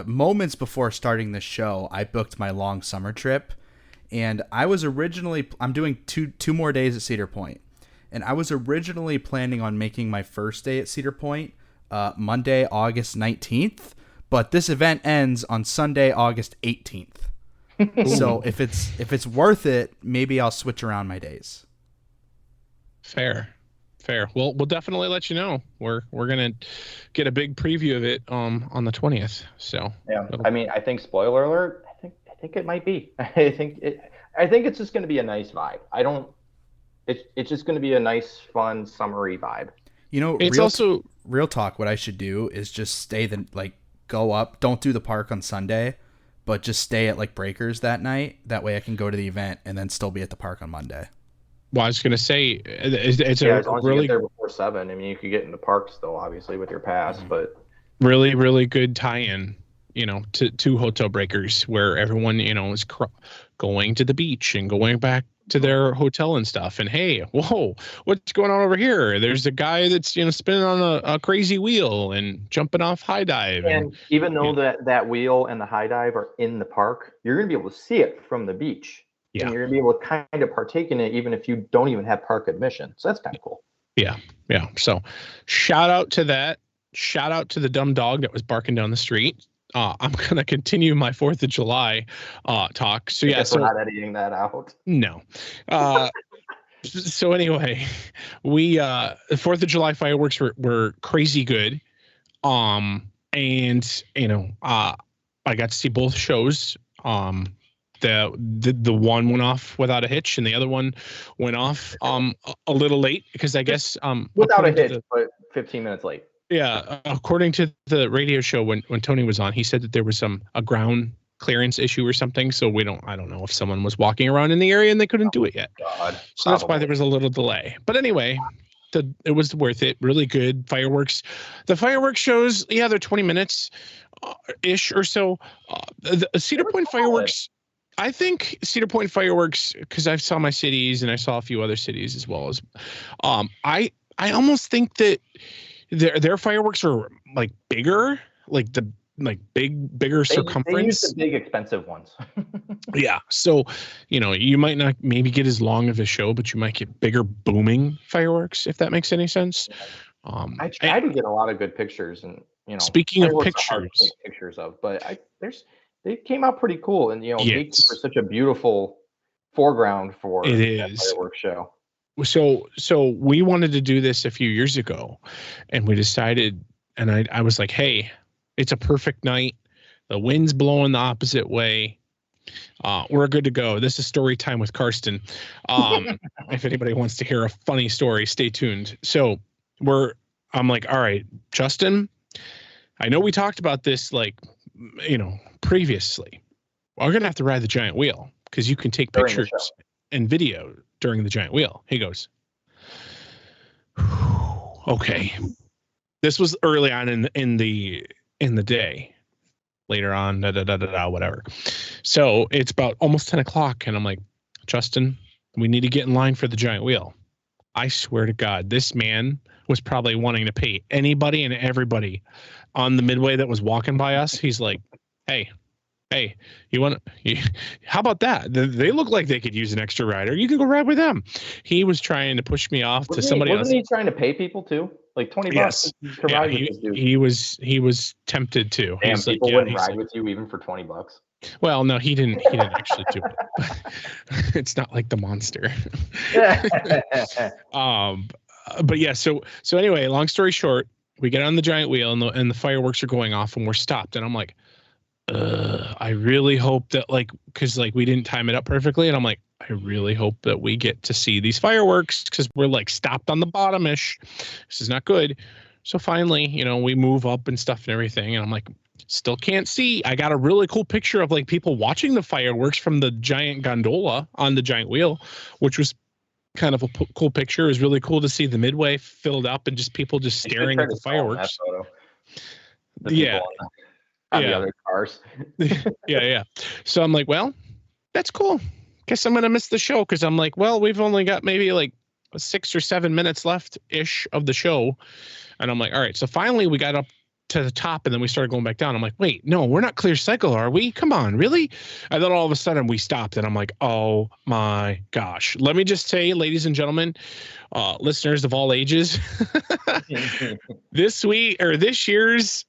moments before starting the show, I booked my long summer trip. And I'm doing two more days at Cedar Point. And I was originally planning on making my first day at Cedar Point Monday, August 19th. But this event ends on Sunday, August 18th. So if it's worth it, maybe I'll switch around my days. Fair. We'll definitely let you know. We're gonna get a big preview of it on the 20th. So yeah, I mean, I think, spoiler alert, I think it might be. I think it's just going to be a nice vibe. It's just going to be a nice, fun, summery vibe. It's real talk. What I should do is just go up. Don't do the park on Sunday, but just stay at Breakers that night. That way I can go to the event and then still be at the park on Monday. Well, I was going to say it's as long as you get there before 7. I mean, you could get in the park still, obviously, with your pass, but really, really good tie-in. To Hotel Breakers, where everyone, is going to the beach and going back to their hotel and stuff. And hey, whoa, what's going on over here? There's a guy that's, spinning on a crazy wheel and jumping off high dive. And even though that wheel and the high dive are in the park, you're going to be able to see it from the beach. Yeah. And you're going to be able to kind of partake in it, even if you don't even have park admission. So that's kind of cool. Yeah. So shout out to that. Shout out to the dumb dog that was barking down the street. I'm going to continue my 4th of July talk. So yeah, we're not editing that out. No. So anyway, the 4th of July fireworks were crazy good. I got to see both shows. The one went off without a hitch, and the other one went off a little late because I guess without a hitch, but 15 minutes late. Yeah, according to the radio show when Tony was on, he said that there was a ground clearance issue or something. So I don't know if someone was walking around in the area and they couldn't do it yet. God, so that's why there was a little delay. But anyway, it was worth it. Really good fireworks. The fireworks shows, they're 20 minutes ish or so. The Cedar Point fireworks. I think Cedar Point fireworks, because I saw my cities and I saw a few other cities as well as. I almost think that. Their fireworks are bigger, bigger circumference. They use the big expensive ones. Yeah, so you might not maybe get as long of a show, but you might get bigger booming fireworks, if that makes any sense. I try to get a lot of good pictures, and speaking of pictures of, but they came out pretty cool, and yes. for such a beautiful foreground for it is fireworks show. so we wanted to do this a few years ago, and we decided, and I was like, hey, it's a perfect night. The wind's blowing the opposite way. We're good to go. This is story time with Karsten. If anybody wants to hear a funny story, stay tuned. So I'm like, all right, Justin, I know we talked about this previously. We're going to have to ride the giant wheel because you can take pictures and video during the giant wheel. He goes, okay. This was early on in the day. Later on, whatever. So it's about almost 10 o'clock, and I'm like, Justin, we need to get in line for the giant wheel. I swear to God, this man was probably wanting to pay anybody and everybody on the midway that was walking by us. He's like, hey, how about that? They look like they could use an extra rider. You can go ride with them. He was trying to push me off to somebody else. Wasn't he trying to pay people too? Like $20 yes. to ride with this dude. He was tempted to. Damn, people wouldn't ride with you even for $20. Well, no, he didn't actually do it. It's not like the monster. But yeah, so anyway, long story short, we get on the giant wheel and the fireworks are going off and we're stopped, and I'm like, I really hope that because we didn't time it up perfectly, and I'm like, I really hope that we get to see these fireworks because we're stopped on the bottom-ish. This is not good. So finally, we move up and stuff and everything, and I'm like, still can't see. I got a really cool picture of people watching the fireworks from the giant gondola on the giant wheel, which was kind of a cool picture. It was really cool to see the midway filled up and just people just staring at the fireworks. Yeah. On the other cars. yeah. So I'm like, well, that's cool. Guess I'm gonna miss the show because I'm like, well, we've only got maybe 6 or 7 minutes left ish of the show, and I'm like, all right. So finally, we got up to the top, and then we started going back down. I'm like, wait, no, we're not clear cycle, are we? Come on, really? And then all of a sudden, we stopped, and I'm like, oh my gosh. Let me just say, ladies and gentlemen, listeners of all ages, this year's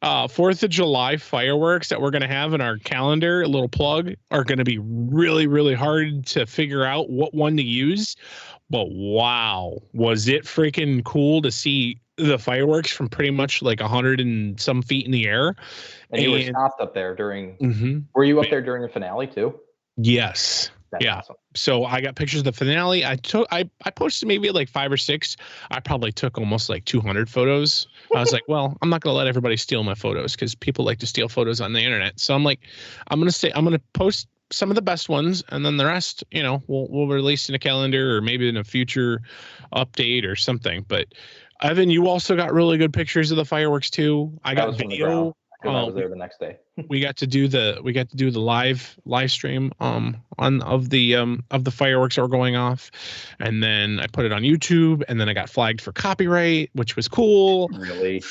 4th of July fireworks that we're going to have in our calendar, a little plug, are going to be really, really hard to figure out what one to use. But wow, was it freaking cool to see the fireworks from pretty much 100 and some feet in the air. And you were stopped up there during, were you up there during the finale too? Yes. That's awesome. So I got pictures of the finale. I posted maybe 5 or 6. I probably took almost 200 photos. I was like, well, I'm not going to let everybody steal my photos because people like to steal photos on the internet. So I'm like, I'm going to post some of the best ones, and then the rest, we'll release in a calendar or maybe in a future update or something. But Evan, you also got really good pictures of the fireworks too. I got video. I was there the next day. we got to do the live stream of the fireworks that were going off, and then I put it on YouTube, and then I got flagged for copyright, which was cool. Really?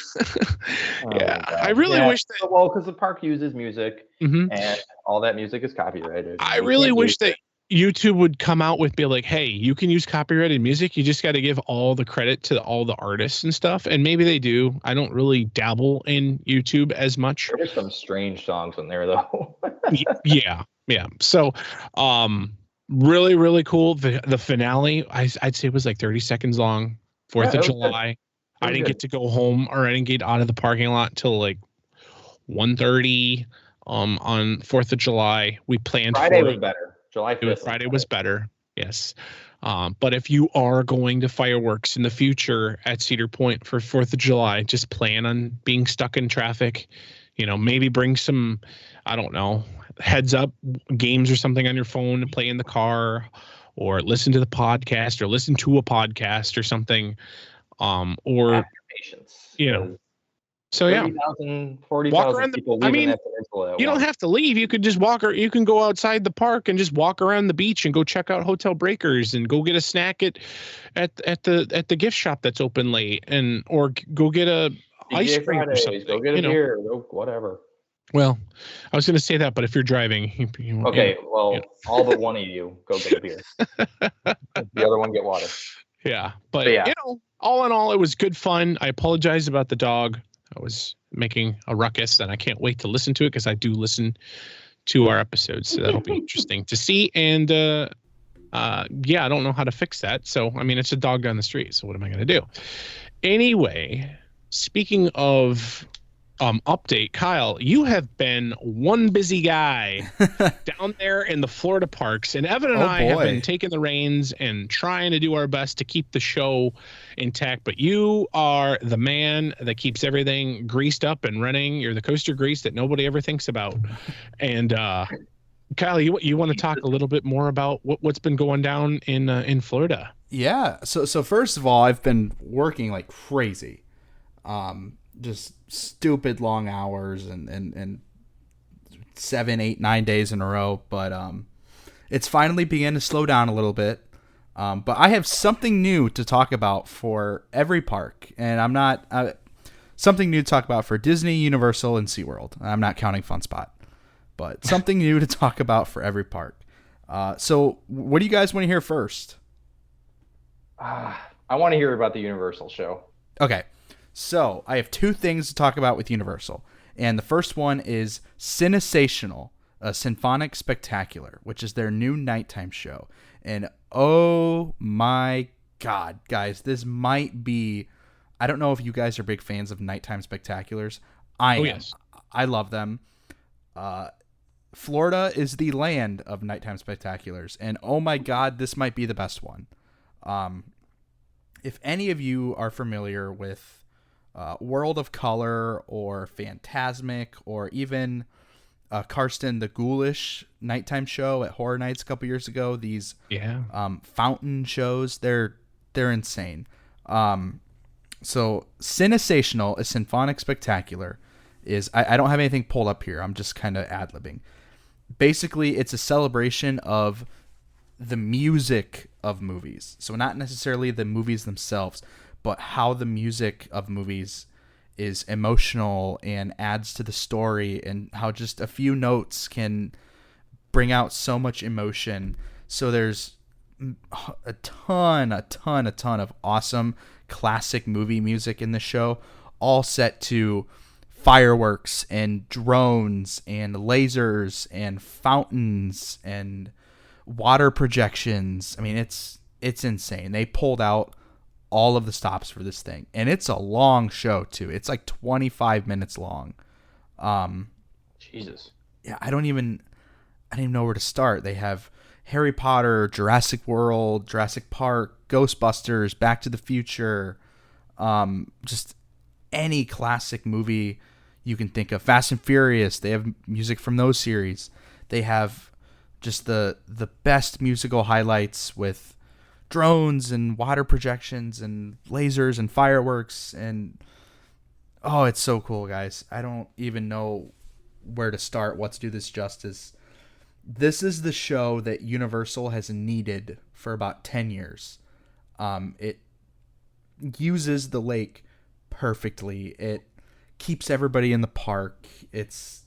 Yeah, I really wish that. Well, because the park uses music, and all that music is copyrighted. I really wish that YouTube would come out with be like, hey, you can use copyrighted music. You just got to give all the credit to all the artists and stuff. And maybe they do. I don't really dabble in YouTube as much. There's some strange songs in there though. Yeah. So, really, really cool. The finale, I'd say it was 30 seconds long. 4th of July. I didn't get to go home, or I didn't get out of the parking lot till 1:30 on 4th of July. We planned Friday was better. July 5th. Friday was better. Yes. But if you are going to fireworks in the future at Cedar Point for 4th of July, just plan on being stuck in traffic. Maybe bring some, I don't know, heads up games or something on your phone to play in the car, or listen to the podcast, or listen to a podcast or something. Or have patience. So 40,000 people. You don't have to leave. You could just walk, or you can go outside the park and just walk around the beach and go check out Hotel Breakers and go get a snack at the gift shop that's open late, or go get a ice cream or something. Go get a beer, whatever. Well, I was going to say that, but if you're driving, all but one of you go get a beer. The other one get water. Yeah, but all in all, it was good fun. I apologize about the dog. I was making a ruckus, and I can't wait to listen to it because I do listen to our episodes, so that'll be interesting to see. And Yeah, I don't know how to fix that. So, I mean, it's a dog down the street. So what am I going to do? Anyway, speaking of update, Kyle, you have been one busy guy down there in the Florida parks, and Evan and I have been taking the reins and trying to do our best to keep the show intact. But you are the man that keeps everything greased up and running. You're the coaster grease that nobody ever thinks about. And Kyle, you want to talk a little bit more about what's been going down in Florida? Yeah. So first of all, I've been working like crazy. Just stupid long hours and 7, 8, 9 days in a row. But it's finally began to slow down a little bit. But I have something new to talk about for every park. And I'm not something new to talk about for Disney, Universal, and SeaWorld. I'm not counting Fun Spot. But something new to talk about for every park. So what do you guys want to hear first? I want to hear about the Universal show. Okay. So I have 2 things to talk about with Universal. And the first one is Cinesational, a symphonic spectacular, which is their new nighttime show. And oh my God, guys, this might be, I don't know if you guys are big fans of nighttime spectaculars. I am. Yes. I love them. Florida is the land of nighttime spectaculars. And oh my God, this might be the best one. If any of you are familiar with World of Color or Phantasmic or even Karsten the Ghoulish nighttime show at Horror Nights a couple years ago, these fountain shows, they're insane. So Cinesational, a symphonic spectacular, is I don't have anything pulled up here. I'm just kind of ad-libbing. Basically, it's a celebration of the music of movies. So not necessarily the movies themselves, but how the music of movies is emotional and adds to the story, and how just a few notes can bring out so much emotion. So there's a ton of awesome classic movie music in the show, all set to fireworks and drones and lasers and fountains and water projections. I mean, it's insane. They pulled out all of the stops for this thing, and it's a long show too. It's like 25 minutes long. Jesus. Yeah, I don't even know where to start. They have Harry Potter, Jurassic World, Jurassic Park, Ghostbusters, Back to the Future, just any classic movie you can think of. Fast and Furious, they have music from those series. They have just the best musical highlights with drones and water projections and lasers and fireworks, and oh, it's so cool, guys. I don't even know where to start, what to do this justice. This is the show that Universal has needed for about 10 years. It uses the lake perfectly. It keeps everybody in the park. It's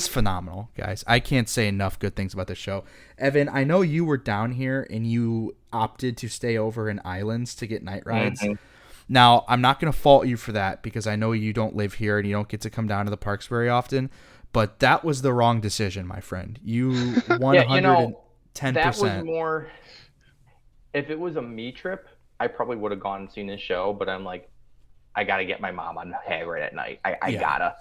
phenomenal, guys. I can't say enough good things about this show. Evan, I know you were down here and you opted to stay over in Islands to get night rides. Mm-hmm. Now, I'm not going to fault you for that because I know you don't live here and you don't get to come down to the parks very often, but that was the wrong decision, my friend. You 110%. That was more, if it was a me trip, I probably would have gone and seen this show, but I'm like, I got to get my mom on Hagrid at night. I gotta.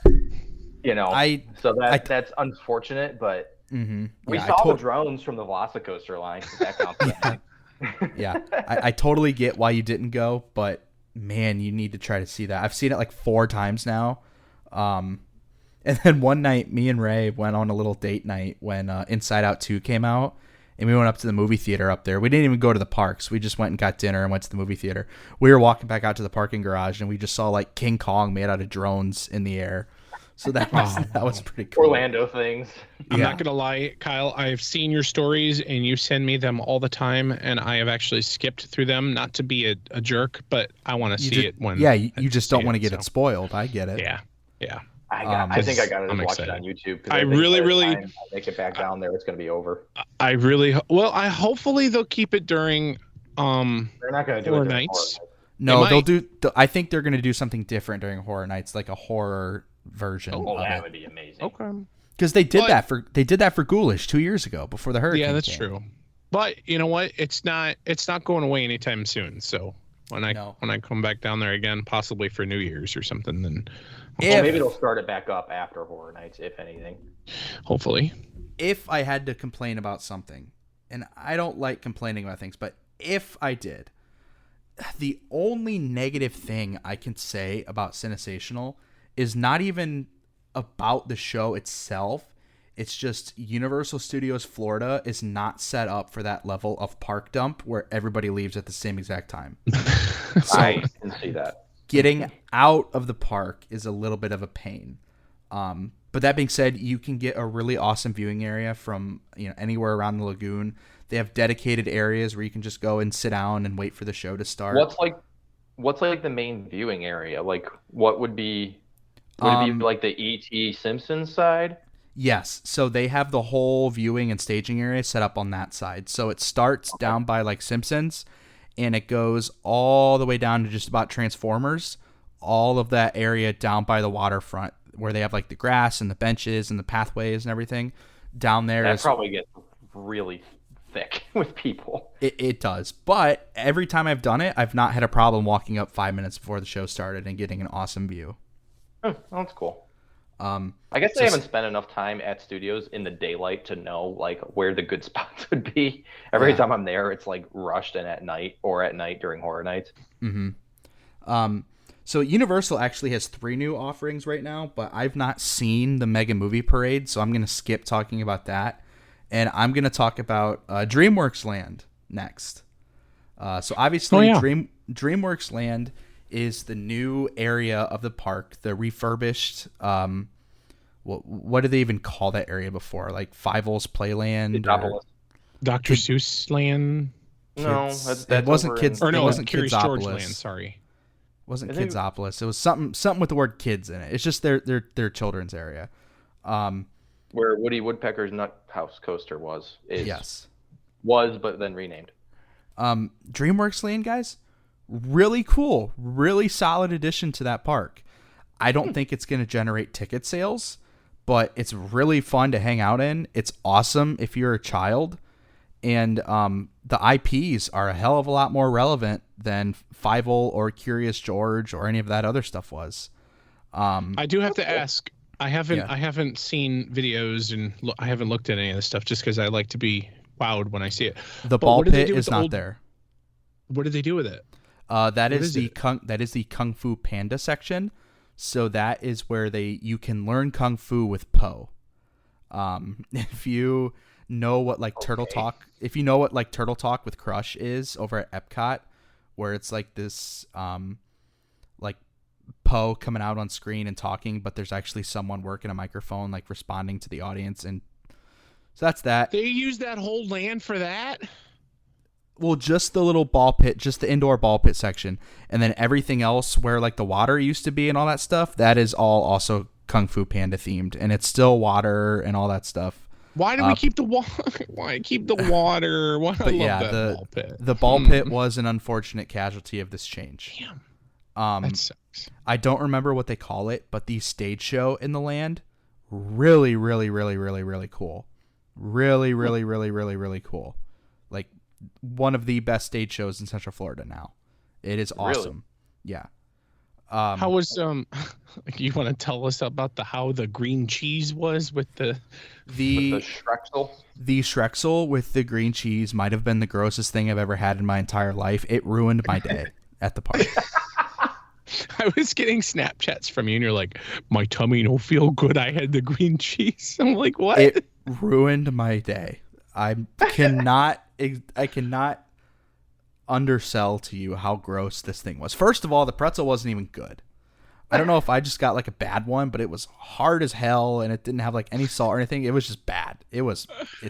So that's unfortunate, but we saw the drones from the Velocicoaster line. That counts. Yeah, I totally get why you didn't go, but man, you need to try to see that. I've seen it like 4 times now. And then one night, me and Ray went on a little date night when Inside Out 2 came out, and we went up to the movie theater up there. We didn't even go to the parks. We just went and got dinner and went to the movie theater. We were walking back out to the parking garage, and we just saw like King Kong made out of drones in the air. So that was pretty cool. Orlando things. I'm not gonna lie, Kyle. I've seen your stories and you send me them all the time, and I have actually skipped through them, not to be a jerk, but I want to see it when. Yeah, you just don't want to get it spoiled. I get it. Yeah. I think I got to watch it on YouTube. I really I make it back down there. It's gonna be over. I hopefully they'll keep it during. They're not gonna do Horror it Nights. No, they'll do. I think they're gonna do something different during Horror Nights, like a horror version. Oh, that would be amazing. Okay. Because they did that for Ghoulish 2 years ago before the hurricane. Yeah, that's came. true. But you know what? It's not going away anytime soon. So when I come back down there again, possibly for New Year's or something, then well, maybe they'll start it back up after Horror Nights, if anything. Hopefully. If I had to complain about something, and I don't like complaining about things, but if I did, the only negative thing I can say about Cinesational is not even about the show itself. It's just Universal Studios Florida is not set up for that level of park dump where everybody leaves at the same exact time. So I can see that. getting out of the park is a little bit of a pain. But that being said, you can get a really awesome viewing area from anywhere around the lagoon. They have dedicated areas where you can just go and sit down and wait for the show to start. What's like the main viewing area? Like, what would be? Would it be like the E.T. Simpsons side? Yes. So they have the whole viewing and staging area set up on that side. So it starts down by like Simpsons, and it goes all the way down to just about Transformers. All of that area down by the waterfront, where they have like the grass and the benches and the pathways and everything down there. That probably gets really thick with people. It does. But every time I've done it, I've not had a problem walking up 5 minutes before the show started and getting an awesome view. Oh, that's cool. I guess they haven't spent enough time at studios in the daylight to know like where the good spots would be. Every time I'm there, it's like rushed and at night during Horror Nights. Mm-hmm. So Universal actually has 3 new offerings right now, but I've not seen the Mega Movie Parade, so I'm going to skip talking about that. And I'm going to talk about DreamWorks Land next. So obviously DreamWorks Land is the new area of the park, the refurbished, what did they even call that area before? Like Fievel's Playland? Dr. Seuss Land? No, it wasn't Kids. Or no, it wasn't Curious George Kidsopolis. Land, sorry. It wasn't Kidsopolis. It was something with the word kids in it. It's just their children's area. Where Woody Woodpecker's Nut House Coaster was, but then renamed. DreamWorks Land, guys, really cool, really solid addition to that park. I don't think it's going to generate ticket sales, but it's really fun to hang out in. It's awesome if you're a child, and the IPs are a hell of a lot more relevant than Fievel or Curious George or any of that other stuff was. I do have to ask. I haven't seen videos and I haven't looked at any of this stuff just because I like to be wowed when I see it. The ball pit is not there. What did they do with it? That is the Kung Fu Panda section. So that is where you can learn Kung Fu with Po. If you know what Turtle Talk with Crush is over at Epcot, where it's like this Poe coming out on screen and talking, but there's actually someone working a microphone, responding to the audience, and so that's that. They use that whole land for that? Well, just the little ball pit, just the indoor ball pit section, and then everything else where the water used to be and all that stuff, that is all also Kung Fu Panda themed, and it's still water and all that stuff. Why do we keep the water? Why keep the water? Why I love that ball pit. The ball pit was an unfortunate casualty of this change. Damn. That sucks. I don't remember what they call it, but the stage show in the land, really, really, really, really, really cool. Really, really, really, really, really cool. One of the best stage shows in Central Florida now. It is awesome. Really? Yeah. How was you want to tell us about how the green cheese was with the Shrexel? The Shrexel with the green cheese might have been the grossest thing I've ever had in my entire life. It ruined my day at the park. I was getting Snapchats from you, and you're like, "My tummy don't feel good. I had the green cheese." I'm like, "What?" It ruined my day. I cannot undersell to you how gross this thing was. First of all, the pretzel wasn't even good. I don't know if I just got a bad one, but it was hard as hell, and it didn't have any salt or anything. It was just bad. It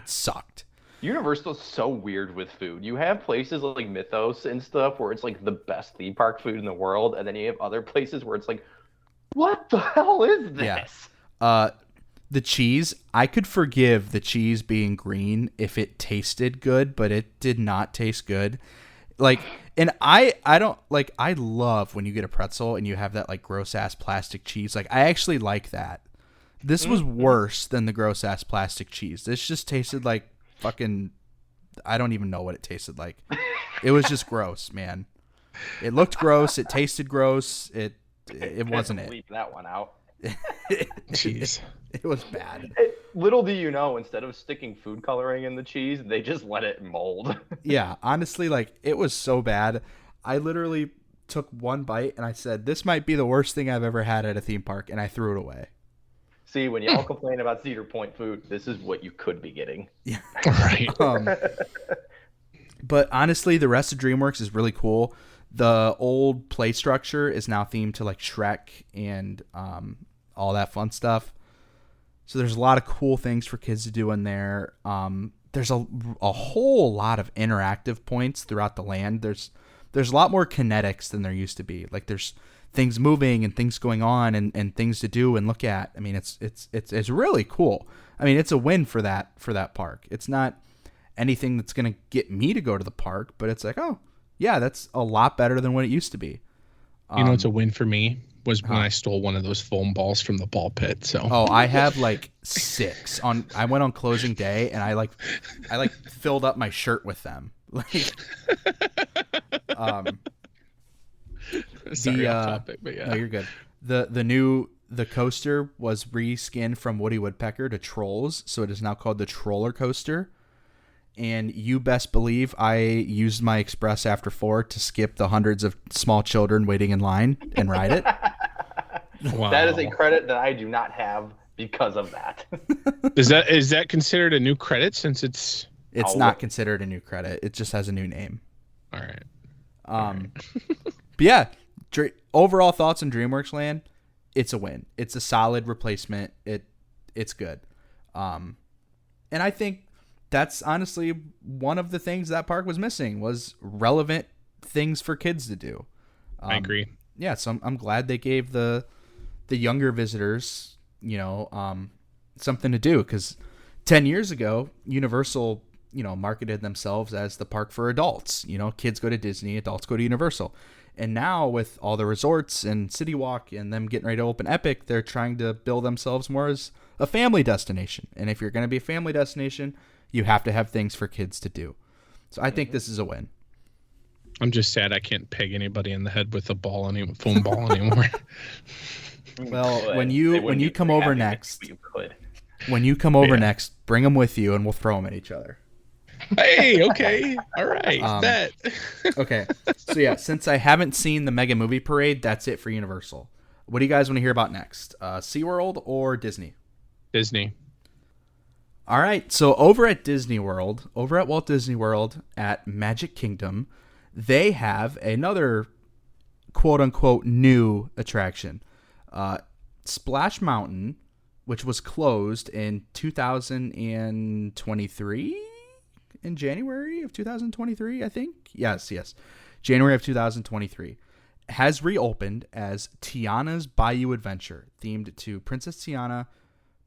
sucked. Universal's so weird with food. You have places like Mythos and stuff where it's the best theme park food in the world, and then you have other places where it's what the hell is this? Yeah. The cheese, I could forgive the cheese being green if it tasted good, but it did not taste good. And I don't I love when you get a pretzel and you have that gross ass plastic cheese. I actually like that. This was worse than the gross ass plastic cheese. This just tasted like fucking I don't even know what it tasted like. It was just gross, man. It looked gross. It tasted gross. It wasn't it. Leave that one out. Jeez. It was bad. Little do you know, instead of sticking food coloring in the cheese, they just let it mold. Yeah, honestly, like, it was so bad. I literally took one bite and I said, this might be the worst thing I've ever had at a theme park, and I threw it away. See, when y'all complain about Cedar Point food, this is what you could be getting. Yeah. Right. But honestly, the rest of DreamWorks is really cool. The old play structure is now themed to like Shrek and all that fun stuff. So there's a lot of cool things for kids to do in there. There's a whole lot of interactive points throughout the land. There's a lot more kinetics than there used to be. Like there's things moving and things going on and things to do and look at. I mean, it's really cool. I mean, it's a win for that park. It's not anything that's going to get me to go to the park, but it's like, oh yeah, that's a lot better than what it used to be. You know, it's a win for me was when I stole one of those foam balls from the ball pit. So I have like 6 on. I went on closing day and I filled up my shirt with them. Like, sorry, off topic, but yeah. No, you're good. The coaster was reskinned from Woody Woodpecker to Trolls, so it is now called the Troller Coaster. And you best believe I used my Express After 4 to skip the hundreds of small children waiting in line and ride it. Wow. That is a credit that I do not have because of that. Is that considered a new credit since it's not considered a new credit. It just has a new name. all right? But yeah, overall thoughts on DreamWorks Land, it's a win. It's a solid replacement. It's good. And I think that's honestly one of the things that park was missing was relevant things for kids to do. I agree. Yeah, so I'm glad they gave the younger visitors, something to do, because 10 years ago, Universal, marketed themselves as the park for adults. Kids go to Disney, adults go to Universal. And now with all the resorts and City Walk and them getting ready to open Epic, they're trying to build themselves more as a family destination. And if you're going to be a family destination, you have to have things for kids to do. So I think this is a win. I'm just sad I can't peg anybody in the head with a foam ball anymore. Well, when you come over next, next, bring them with you and we'll throw them at each other. Hey, okay, all right, bet. Okay, so yeah, since I haven't seen the Mega Movie Parade, that's it for Universal. What do you guys want to hear about next? SeaWorld or Disney? Disney. All right, so over at Walt Disney World at Magic Kingdom, they have another quote-unquote new attraction. Splash Mountain, which was closed in 2023, in January of 2023, I think. Yes, January of 2023, has reopened as Tiana's Bayou Adventure, themed to Princess Tiana,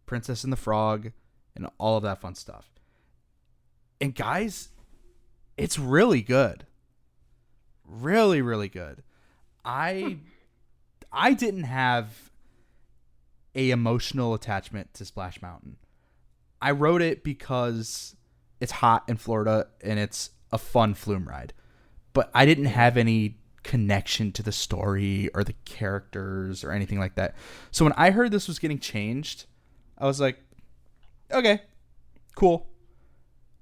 Princess and the Frog, and all of that fun stuff. And guys, it's really good. Really, really good. I didn't have a emotional attachment to Splash Mountain. I wrote it because it's hot in Florida and it's a fun flume ride. But I didn't have any connection to the story or the characters or anything like that. So when I heard this was getting changed, I was like, okay, cool.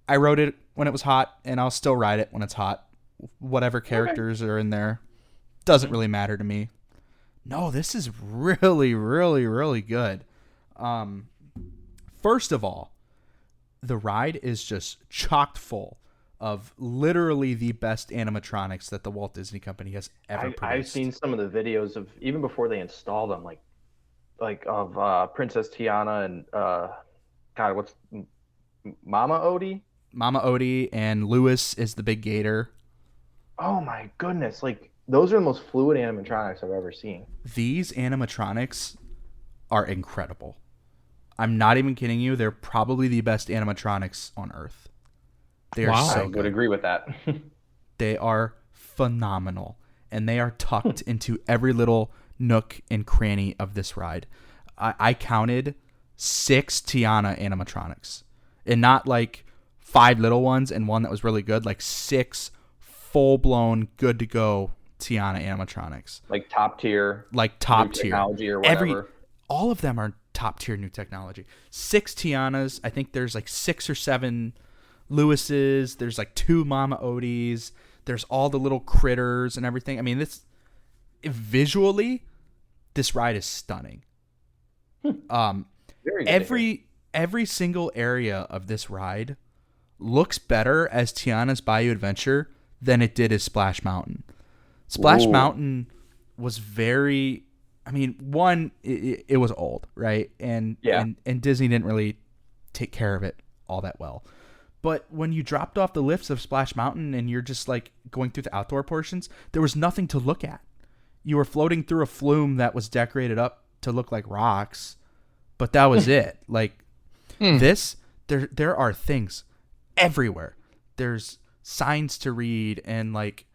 I wrote it when it was hot, and I'll still ride it when it's hot. Whatever characters are in there doesn't really matter to me. No, this is really, really, really good. First of all, the ride is just chocked full of literally the best animatronics that the Walt Disney Company has ever produced. I've seen some of the videos of even before they installed them, like of Princess Tiana and God, what's Mama Odie? Mama Odie and Lewis is the big gator. Oh my goodness! Like those are the most fluid animatronics I've ever seen. These animatronics are incredible. I'm not even kidding you. They're probably the best animatronics on Earth. They are so good. I would agree with that. They are phenomenal, and they are tucked into every little nook and cranny of this ride. I counted 6 Tiana animatronics, and not like 5 little ones and one that was really good, like 6 full-blown, good-to-go Tiana animatronics. Like top tier. Like top new tier. technology or whatever. All of them are top-tier new technology. 6 Tianas. I think there's like 6 or 7 Lewises. There's like 2 Mama Odis. There's all the little critters and everything. I mean, visually, this ride is stunning. Very good. Every single area of this ride looks better as Tiana's Bayou Adventure than it did as Splash Mountain. Splash Mountain was very, I mean, one, it was old, right? And Disney didn't really take care of it all that well. But when you dropped off the lifts of Splash Mountain and you're just like going through the outdoor portions, there was nothing to look at. You were floating through a flume that was decorated up to look like rocks, but that was it. Like this, there are things everywhere. There's signs to read and like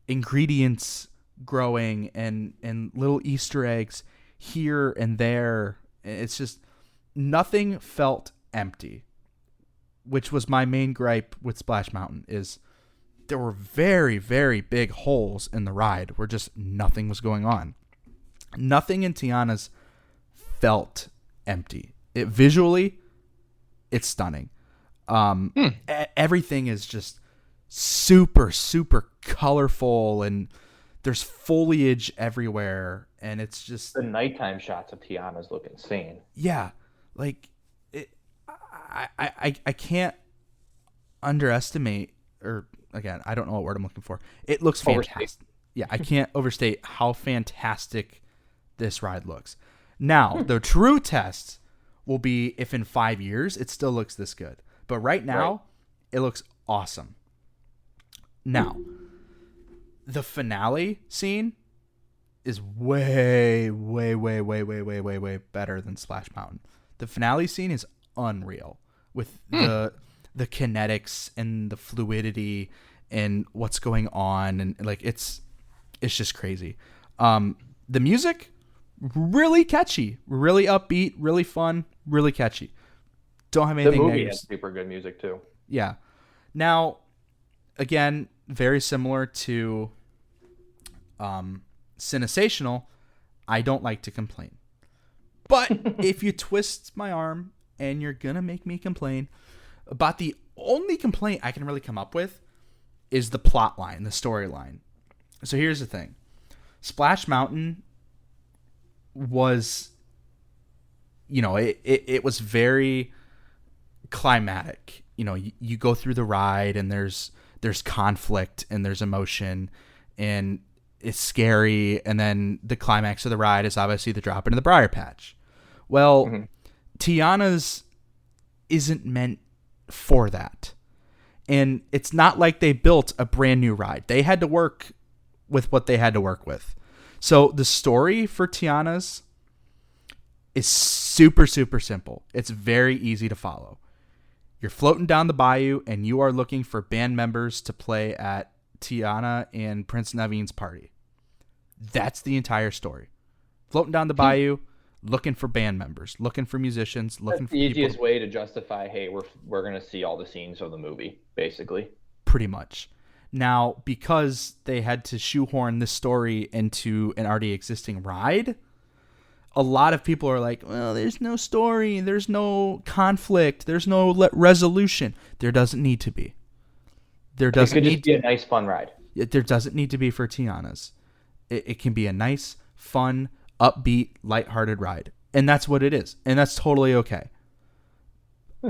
ingredients growing and little Easter eggs here and there. It's just nothing felt empty, which was my main gripe with Splash Mountain. Is there were very, very big holes in the ride where just nothing was going on. Nothing in Tiana's felt empty. Visually, it's stunning. Everything is just super, super colorful, and there's foliage everywhere, and it's just the nighttime shots of Tiana's look insane. Yeah, like I can't underestimate, or again, I don't know what word I'm looking for. It looks fantastic. Yeah, I can't overstate how fantastic this ride looks. Now, the true test will be if in 5 years it still looks this good. But right now, it looks awesome. Now, the finale scene is way, way, way, way, way, way, way, way better than Splash Mountain. The finale scene is unreal with the kinetics and the fluidity and what's going on, and like it's just crazy. The music, really catchy, really upbeat, really fun, really catchy. Don't have anything negative. The movie has super good music too. Yeah. Now, again, very similar to Cinesational, I don't like to complain. But if you twist my arm and you're going to make me complain, about the only complaint I can really come up with is the plot line, the storyline. So here's the thing. Splash Mountain was, it was very climatic. You go through the ride and there's conflict and there's emotion and it's scary, and then the climax of the ride is obviously the drop into the Briar Patch. Well, Tiana's isn't meant for that. And it's not like they built a brand new ride. They had to work with what they had to work with. So the story for Tiana's is super, super simple. It's very easy to follow. You're floating down the bayou and you are looking for band members to play at Tiana and Prince Naveen's party. That's the entire story. Floating down the bayou, looking for band members, looking for musicians, looking for the easiest people. way to justify, hey, we're going to see all the scenes of the movie, basically. Pretty much. Now, because they had to shoehorn this story into an already existing ride, a lot of people are like, well, there's no story, there's no conflict, there's no resolution. There doesn't need to be. There doesn't need to be a nice, fun ride. There doesn't need to be for Tiana's. It can be a nice, fun, upbeat, lighthearted ride. And that's what it is. And that's totally okay.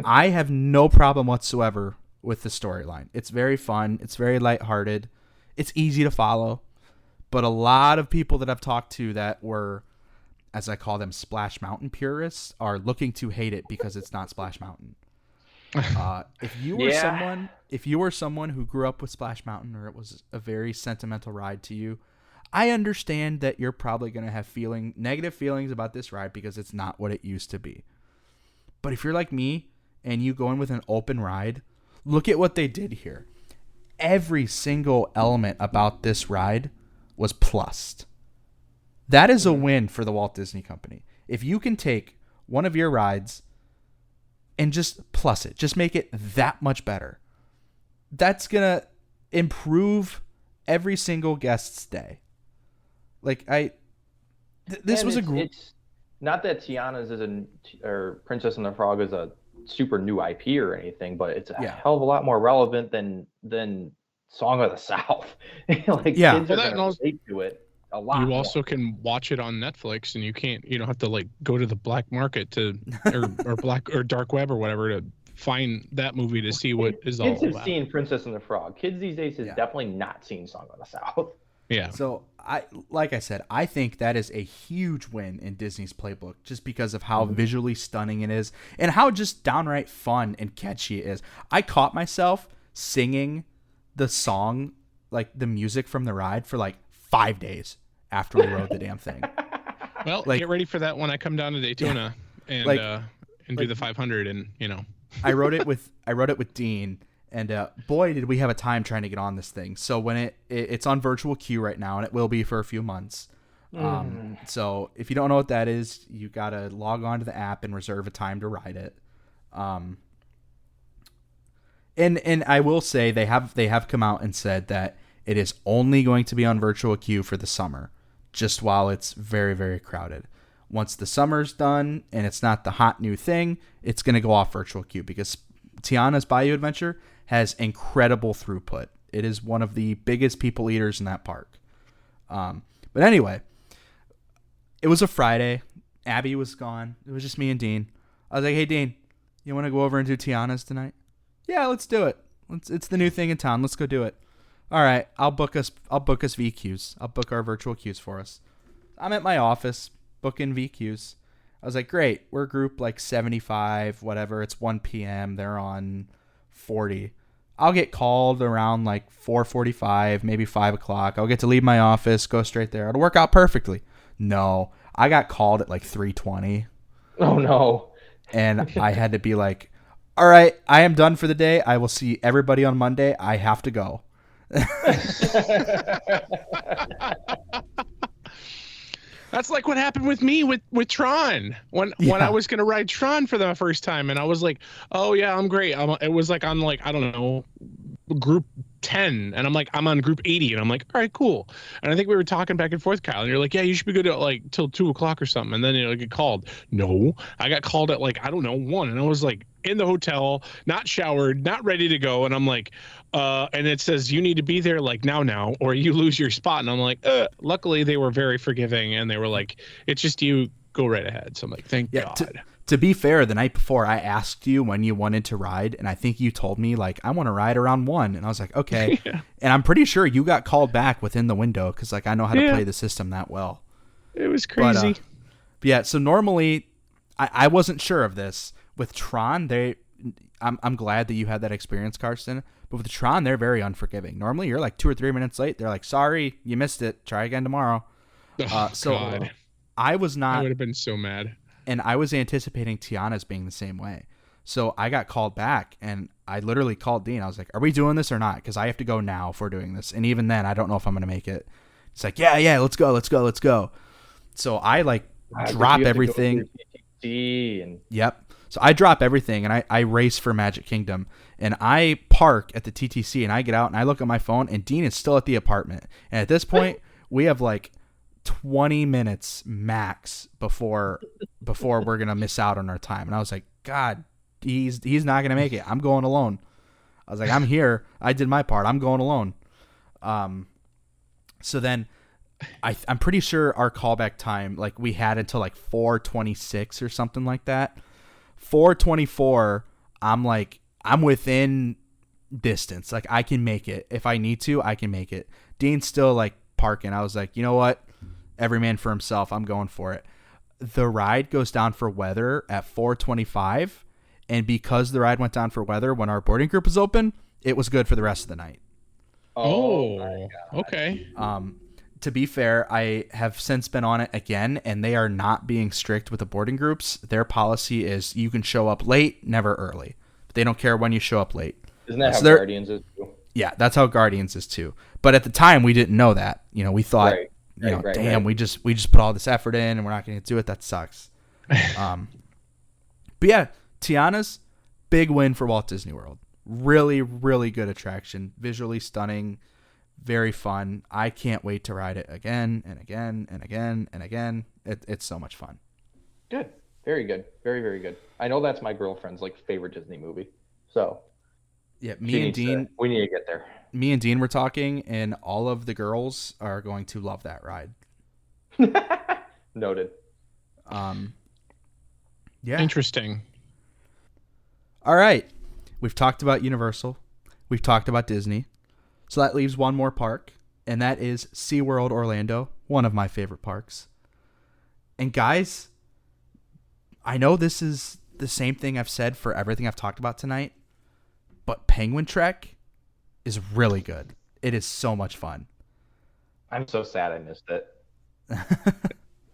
I have no problem whatsoever with the storyline. It's very fun. It's very lighthearted. It's easy to follow. But a lot of people that I've talked to that were, as I call them, Splash Mountain purists, are looking to hate it because it's not Splash Mountain. If you were someone who grew up with Splash Mountain, or it was a very sentimental ride to you, I understand that you're probably going to have negative feelings about this ride because it's not what it used to be. But if you're like me and you go in with an open ride, look at what they did here. Every single element about this ride was plussed. That is a win for the Walt Disney Company. If you can take one of your rides and just plus it. Just make it that much better. That's going to improve every single guest's day. Like this was a group. It's not that Tiana's or Princess and the Frog is a super new IP or anything, but it's a hell of a lot more relevant than Song of the South. Kids are going to relate to it a lot. You also can watch it on Netflix, and you don't have to go to the black market or black or dark web or whatever to find that movie to see what is all about. Kids have seen Princess and the Frog. Kids these days has definitely not seen Song of the South. Yeah. So like I said, I think that is a huge win in Disney's playbook, just because of how visually stunning it is and how just downright fun and catchy it is. I caught myself singing the song, the music from the ride, for 5 days after we rode the damn thing. Well, get ready for that when I come down to Daytona and do the 500, and I wrote it with Dean. And boy, did we have a time trying to get on this thing. So when it's on virtual queue right now, and it will be for a few months. So if you don't know what that is, you got to log on to the app and reserve a time to ride it. And I will say they have come out and said that it is only going to be on virtual queue for the summer, just while it's very, very crowded. Once the summer's done and it's not the hot new thing, it's going to go off virtual queue, because Tiana's Bayou Adventure has incredible throughput. It is one of the biggest people eaters in that park. But anyway, it was a Friday. Abby was gone. It was just me and Dean. I was like, hey, Dean, you want to go over and do Tiana's tonight? Yeah, let's do it. It's the new thing in town. Let's go do it. All right, I'll book us VQs. I'll book our virtual queues for us. I'm at my office booking VQs. I was like, great, we're group 75, whatever. It's 1 p.m. They're on 40. I'll get called around 4:45, maybe 5 o'clock. I'll get to leave my office, go straight there. It'll work out perfectly. No, I got called at 3:20. Oh, no. And I had to be like, all right, I am done for the day. I will see everybody on Monday. I have to go. That's what happened with me with Tron when I was gonna ride Tron for the first time, and I was like, oh yeah, I'm great. It was on I don't know, group 10, and I'm on group 80, and I'm like, all right, cool. And I think we were talking back and forth, Kyle, and you're like, yeah, you should be good at till 2 o'clock or something, and then get called. No, I got called at I don't know, 1, and I was in the hotel, not showered, not ready to go, and I'm like, and it says you need to be there now, or you lose your spot, and I'm like, luckily they were very forgiving, and they were like, it's just you, go right ahead. So I'm like, thank God. To be fair, the night before I asked you when you wanted to ride, and I think you told me I want to ride around 1, and I was like, okay. Yeah. And I'm pretty sure you got called back within the window, because I know how to play the system that well. It was crazy. But yeah, so normally I wasn't sure of this. With Tron, I'm glad that you had that experience, Karsten. But with Tron, they're very unforgiving. Normally, you're 2 or 3 minutes late. They're like, sorry, you missed it. Try again tomorrow. God. I was not. I would have been so mad. And I was anticipating Tiana's being the same way. So I got called back, and I literally called Dean. I was like, are we doing this or not? Because I have to go now if we're doing this. And even then, I don't know if I'm going to make it. It's like, yeah, let's go. So I drop everything. Yep. So I drop everything, and I race for Magic Kingdom. And I park at the TTC, and I get out, and I look at my phone, and Dean is still at the apartment. And at this point, we have 20 minutes max before we're going to miss out on our time. And I was like, God, he's not going to make it. I'm going alone. I was like, I'm here. I did my part. I'm going alone. So then I'm pretty sure our callback time, we had until 4:26 or something like that. 4:24, I'm within distance. I can make it. If I need to, I can make it. Dean's still parking. I was like, you know what? Every man for himself. I'm going for it. The ride goes down for weather at 4:25, and because the ride went down for weather when our boarding group was open, it was good for the rest of the night. Oh, okay. To be fair, I have since been on it again, and they are not being strict with the boarding groups. Their policy is you can show up late, never early. But they don't care when you show up late. Isn't that how Guardians is too? Yeah, that's how Guardians is too. But at the time, we didn't know that. We thought, damn, we just put all this effort in, and we're not going to do it. That sucks. But yeah, Tiana's, big win for Walt Disney World. Really, really good attraction. Visually stunning. Very fun. I can't wait to ride it again and again and again and again. It's so much fun. Good. Very good. Very, very good. I know that's my girlfriend's favorite Disney movie. So yeah, we need to get there. Me and Dean were talking, and all of the girls are going to love that ride. Noted. Yeah. Interesting. All right. We've talked about Universal. We've talked about Disney. So that leaves one more park, and that is SeaWorld Orlando, one of my favorite parks. And guys, I know this is the same thing I've said for everything I've talked about tonight, but Penguin Trek is really good. It is so much fun. I'm so sad I missed it.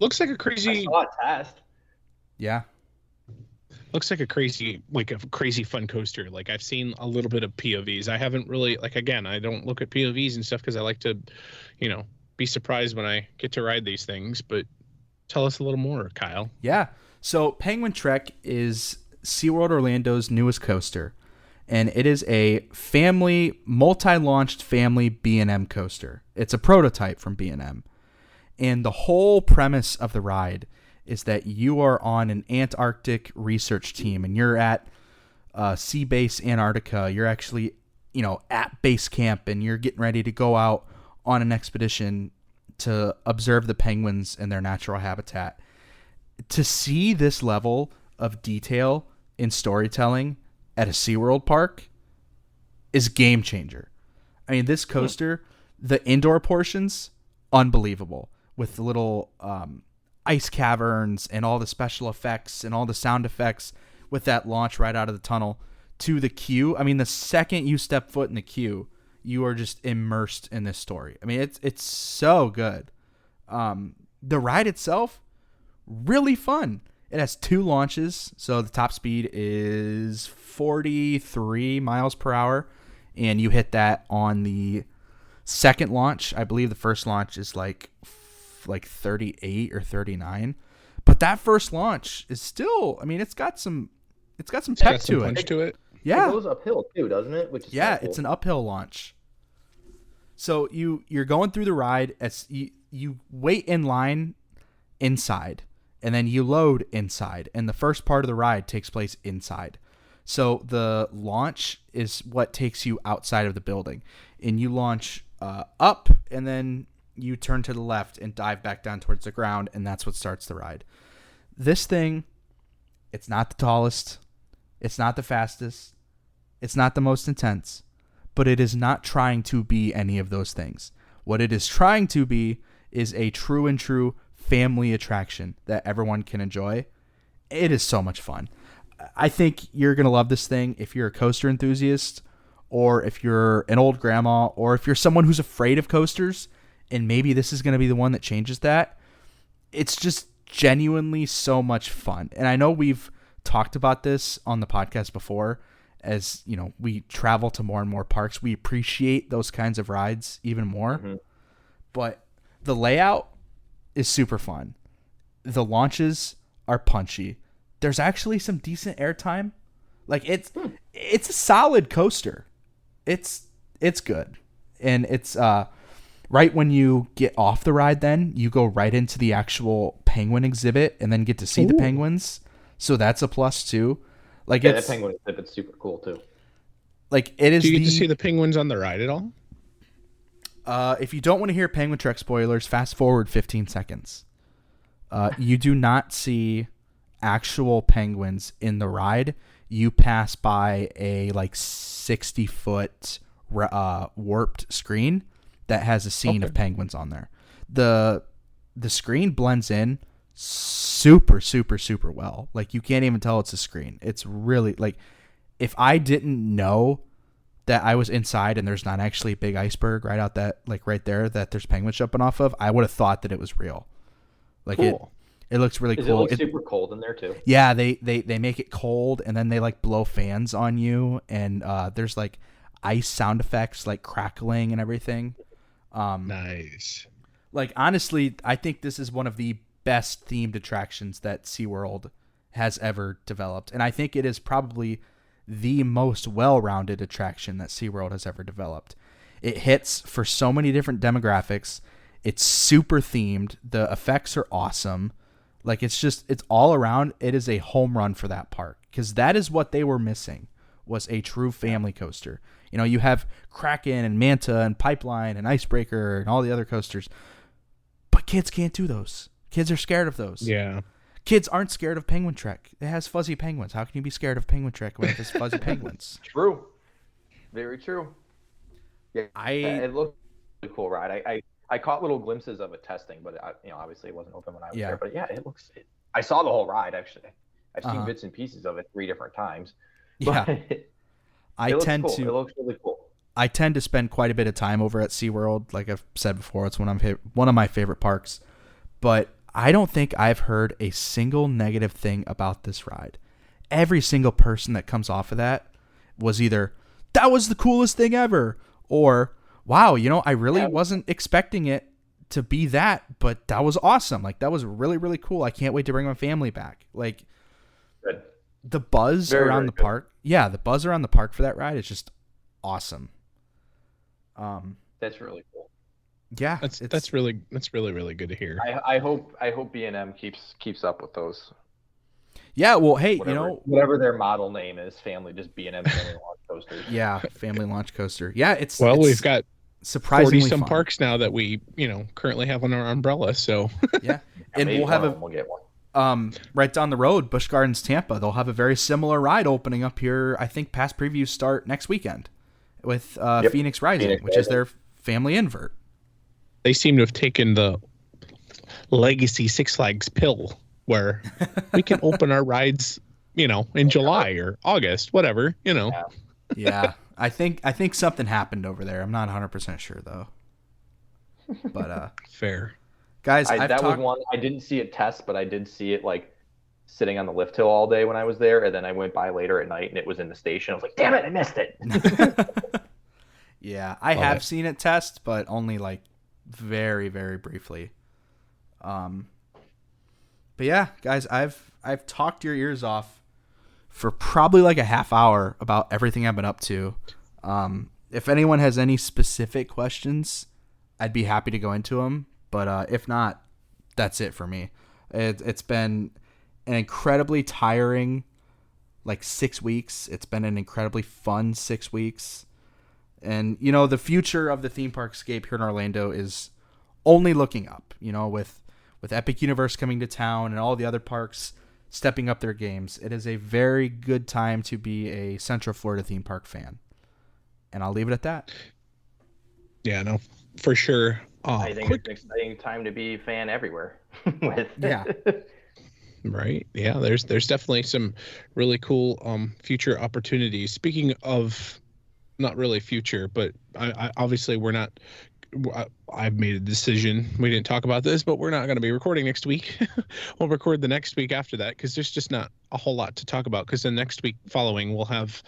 Looks like a I crazy. saw a test. Yeah. Looks like a crazy fun coaster. Like I've seen a little bit of POVs. I haven't really again, I don't look at POVs and stuff because I like to, be surprised when I get to ride these things. But tell us a little more, Kyle. Yeah. So Penguin Trek is SeaWorld Orlando's newest coaster, and it is a multi-launched family B&M coaster. It's a prototype from B&M. And the whole premise of the ride is that you are on an Antarctic research team, and you're at Sea Base Antarctica. You're actually, at base camp, and you're getting ready to go out on an expedition to observe the penguins in their natural habitat. To see this level of detail in storytelling at a SeaWorld park is game changer. I mean, this coaster, the indoor portions, unbelievable, with the little ice caverns and all the special effects and all the sound effects with that launch right out of the tunnel to the queue. I mean, the second you step foot in the queue, you are just immersed in this story. I mean, it's so good. The ride itself, really fun. It has 2 launches, so the top speed is 43 miles per hour, and you hit that on the second launch. I believe the first launch is like 38 or 39, but that first launch is still, I mean, it's got some pep to it. Yeah, it goes uphill too, doesn't it? Which is yeah, cool. It's an uphill launch. So you're going through the ride as you wait in line inside, and then you load inside, and the first part of the ride takes place inside. So the launch is what takes you outside of the building, and you launch up, and then you turn to the left and dive back down towards the ground, and that's what starts the ride. This thing, it's not the tallest, it's not the fastest, it's not the most intense, but it is not trying to be any of those things. What it is trying to be is a true family attraction that everyone can enjoy. It is so much fun. I think you're going to love this thing if you're a coaster enthusiast, or if you're an old grandma, or if you're someone who's afraid of coasters, and maybe this is going to be the one that changes that. It's just genuinely so much fun. And I know we've talked about this on the podcast before. As we travel to more and more parks, we appreciate those kinds of rides even more. Mm-hmm. But the layout is super fun. The launches are punchy. There's actually some decent airtime. Like it's a solid coaster. It's good. And it's right when you get off the ride, then you go right into the actual penguin exhibit and then get to see the penguins. So that's a plus too. Like that penguin exhibit's super cool too. Like it is. Do you get to see the penguins on the ride at all? If you don't want to hear Penguin Trek spoilers, fast forward 15 seconds. You do not see actual penguins in the ride. You pass by a 60-foot warped screen that has a scene of penguins on there. The screen blends in super well. Like you can't even tell it's a screen. It's really if I didn't know that I was inside and there's not actually a big iceberg right out that right there that there's penguins jumping off of, I would have thought that it was real. Cool. It looks really cool. cool. Is it super cold in there too? Yeah, they make it cold, and then they blow fans on you, and there's ice sound effects crackling and everything. Nice. Honestly, I think this is one of the best themed attractions that SeaWorld has ever developed, and I think it is probably the most well-rounded attraction that SeaWorld has ever developed. It hits for so many different demographics. It's super themed. The effects are awesome. Like, it's all around. It is a home run for that park, because that is what they were missing, was a true family coaster. You know, you have Kraken and Manta and Pipeline and Icebreaker and all the other coasters, but kids can't do those. Kids are scared of those. Yeah. Kids aren't scared of Penguin Trek. It has fuzzy penguins. How can you be scared of Penguin Trek when it has fuzzy penguins? True. Very true. Yeah, It looked like a really cool ride. I caught little glimpses of it testing, but obviously it wasn't open when I was there. But yeah, I saw the whole ride actually. I've seen bits and pieces of it 3 different times. Yeah. It looks really cool. I tend to spend quite a bit of time over at SeaWorld. Like I've said before, it's one of my favorite parks. But I don't think I've heard a single negative thing about this ride. Every single person that comes off of that was either, that was the coolest thing ever, or, wow, I really wasn't expecting it to be that, but that was awesome. Like, that was really, really cool. I can't wait to bring my family back. Like, good. The buzz around the park. Yeah, the buzz around the park for that ride is just awesome. That's really cool. Yeah, that's really really good to hear. I hope B&M keeps up with those. Yeah, well, hey, whatever their model name is, Family Family Launch Coasters. Yeah, Family Launch Coaster. Yeah, we've got surprisingly 40 some fun. Parks now that we currently have on our umbrella. So yeah, and we'll get one. Right down the road, Busch Gardens Tampa. They'll have a very similar ride opening up here. I think past previews start next weekend with Phoenix Rising, which is their family invert. They seem to have taken the legacy Six Flags pill, where we can open our rides, in July or August, whatever, Yeah, I think something happened over there. I'm not 100% sure though. But fair. Guys, was one I didn't see it test, but I did see it like sitting on the lift hill all day when I was there, and then I went by later at night and it was in the station. I was like, damn it, I missed it. Yeah, I have seen it test, but only like very, very briefly. But yeah, guys, I've talked your ears off for probably like a half hour about everything I've been up to. If anyone has any specific questions, I'd be happy to go into them. But if not, that's it for me. It's been an incredibly tiring 6 weeks. It's been an incredibly fun 6 weeks. And, the future of the theme parkscape here in Orlando is only looking up, with Epic Universe coming to town and all the other parks stepping up their games. It is a very good time to be a Central Florida theme park fan. And I'll leave it at that. Yeah, no, for sure. I think it's an exciting time to be a fan everywhere. Yeah. Right. Yeah, there's definitely some really cool future opportunities. Speaking of not really future, but I obviously we're not. I've made a decision. We didn't talk about this, but we're not going to be recording next week. We'll record the next week after that because there's just not a whole lot to talk about. Because the next week following, we'll have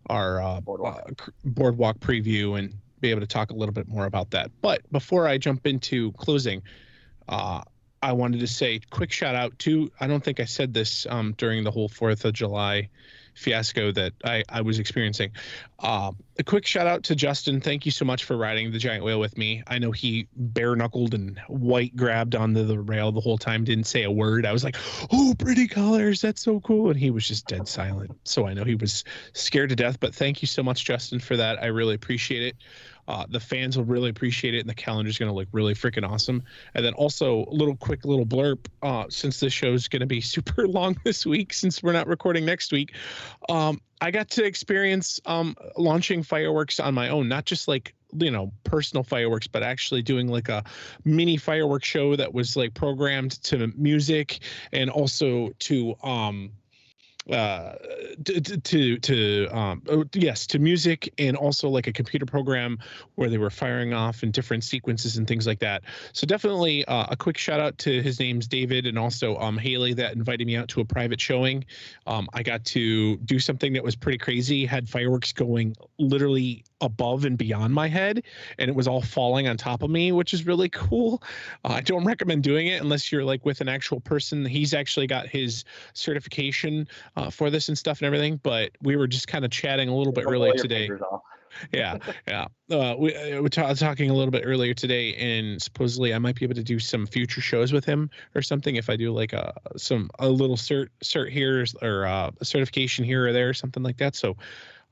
our boardwalk preview and be able to talk a little bit more about that. But before I jump into closing, I wanted to say quick shout out to, I don't think I said this during the whole 4th of July fiasco that I was experiencing. A quick shout out to Justin. Thank you so much for riding the giant whale with me. I know he bare knuckled and white grabbed onto the rail the whole time, didn't say a word. I was like, oh, pretty colors, that's so cool. And he was just dead silent. So I know he was scared to death, but thank you so much, Justin, for that. I really appreciate it. The fans will really appreciate it, and the calendar is going to look really freaking awesome. And then also a little blurb, since this show is going to be super long this week, since we're not recording next week, I got to experience launching fireworks on my own, not just personal fireworks, but actually doing like a mini fireworks show that was programmed to music and also to to music, and also a computer program where they were firing off in different sequences and things like that. So definitely a quick shout out to, his name's David, and also Haley, that invited me out to a private showing. I got to do something that was pretty crazy. Had fireworks going literally above and beyond my head, and it was all falling on top of me, which is really cool. I don't recommend doing it unless you're like with an actual person. He's actually got his certification for this and stuff and everything, but we were just kind of chatting a little bit earlier today. Yeah. We were talking a little bit earlier today, and supposedly I might be able to do some future shows with him or something if I do like a little cert here or a certification here or there or something like that. So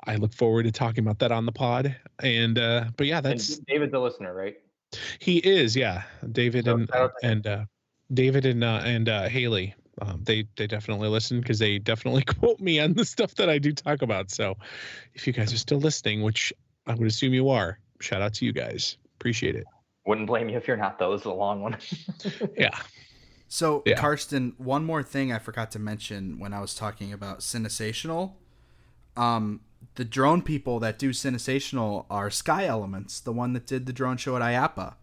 I look forward to talking about that on the pod. And but yeah, that's and David's a listener, right? He is, yeah. David So David and Haley. They definitely listen because they definitely quote me on the stuff that I do talk about. So if you guys are still listening, which I would assume you are, shout out to you guys. Appreciate it. Wouldn't blame you if you're not, though. This is a long one. Yeah. So, Yeah. Karsten, one more thing I forgot to mention when I was talking about Cinesational. The drone people that do Cinesational are Sky Elements, the one that did the drone show at IAPA.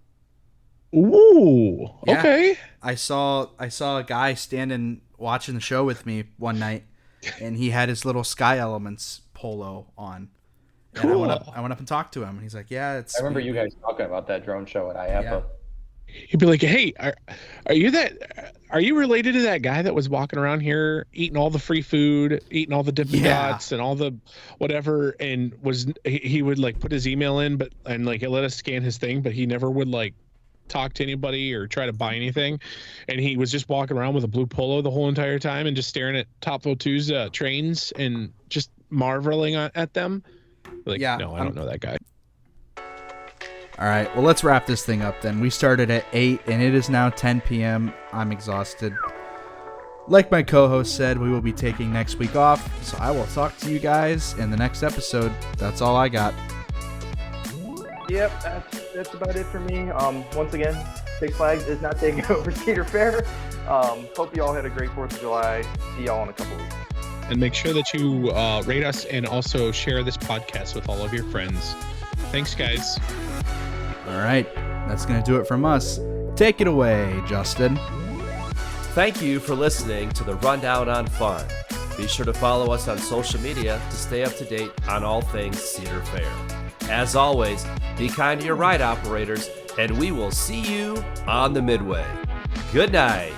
Ooh, Yeah. okay. I saw a guy standing watching the show with me one night, and he had his little Sky Elements polo on. And Cool. I went up and talked to him, and he's like, "Yeah, it's." I remember you guys talking about that drone show at IAPA. Yeah. He'd be like, "Hey, are you related to that guy that was walking around here eating all the free food, eating all the Dippin' Yeah. Dots and all the whatever?" And he would like put his email in, and like it let us scan his thing, but he never would like talk to anybody or try to buy anything. And he was just walking around with a blue polo the whole entire time and just staring at Top 2's trains and just marveling at them. Like, Yeah, no, I don't know that guy. All right, well, let's wrap this thing up then. We started at 8, and it is now 10 p.m. I'm exhausted. Like my co-host said, we will be taking next week off, so I will talk to you guys in the next episode. That's all I got. Yep, that's about it for me. Once again, Six Flags is not taking over Cedar Fair. Hope you all had a great 4th of July. See y'all in a couple weeks. And make sure that you rate us and also share this podcast with all of your friends. Thanks, guys. All right, that's going to do it from us. Take it away, Justin. Thank you for listening to the Rundown on Fun. Be sure to follow us on social media to stay up to date on all things Cedar Fair. As always, be kind to your ride operators, and we will see you on the Midway. Good night.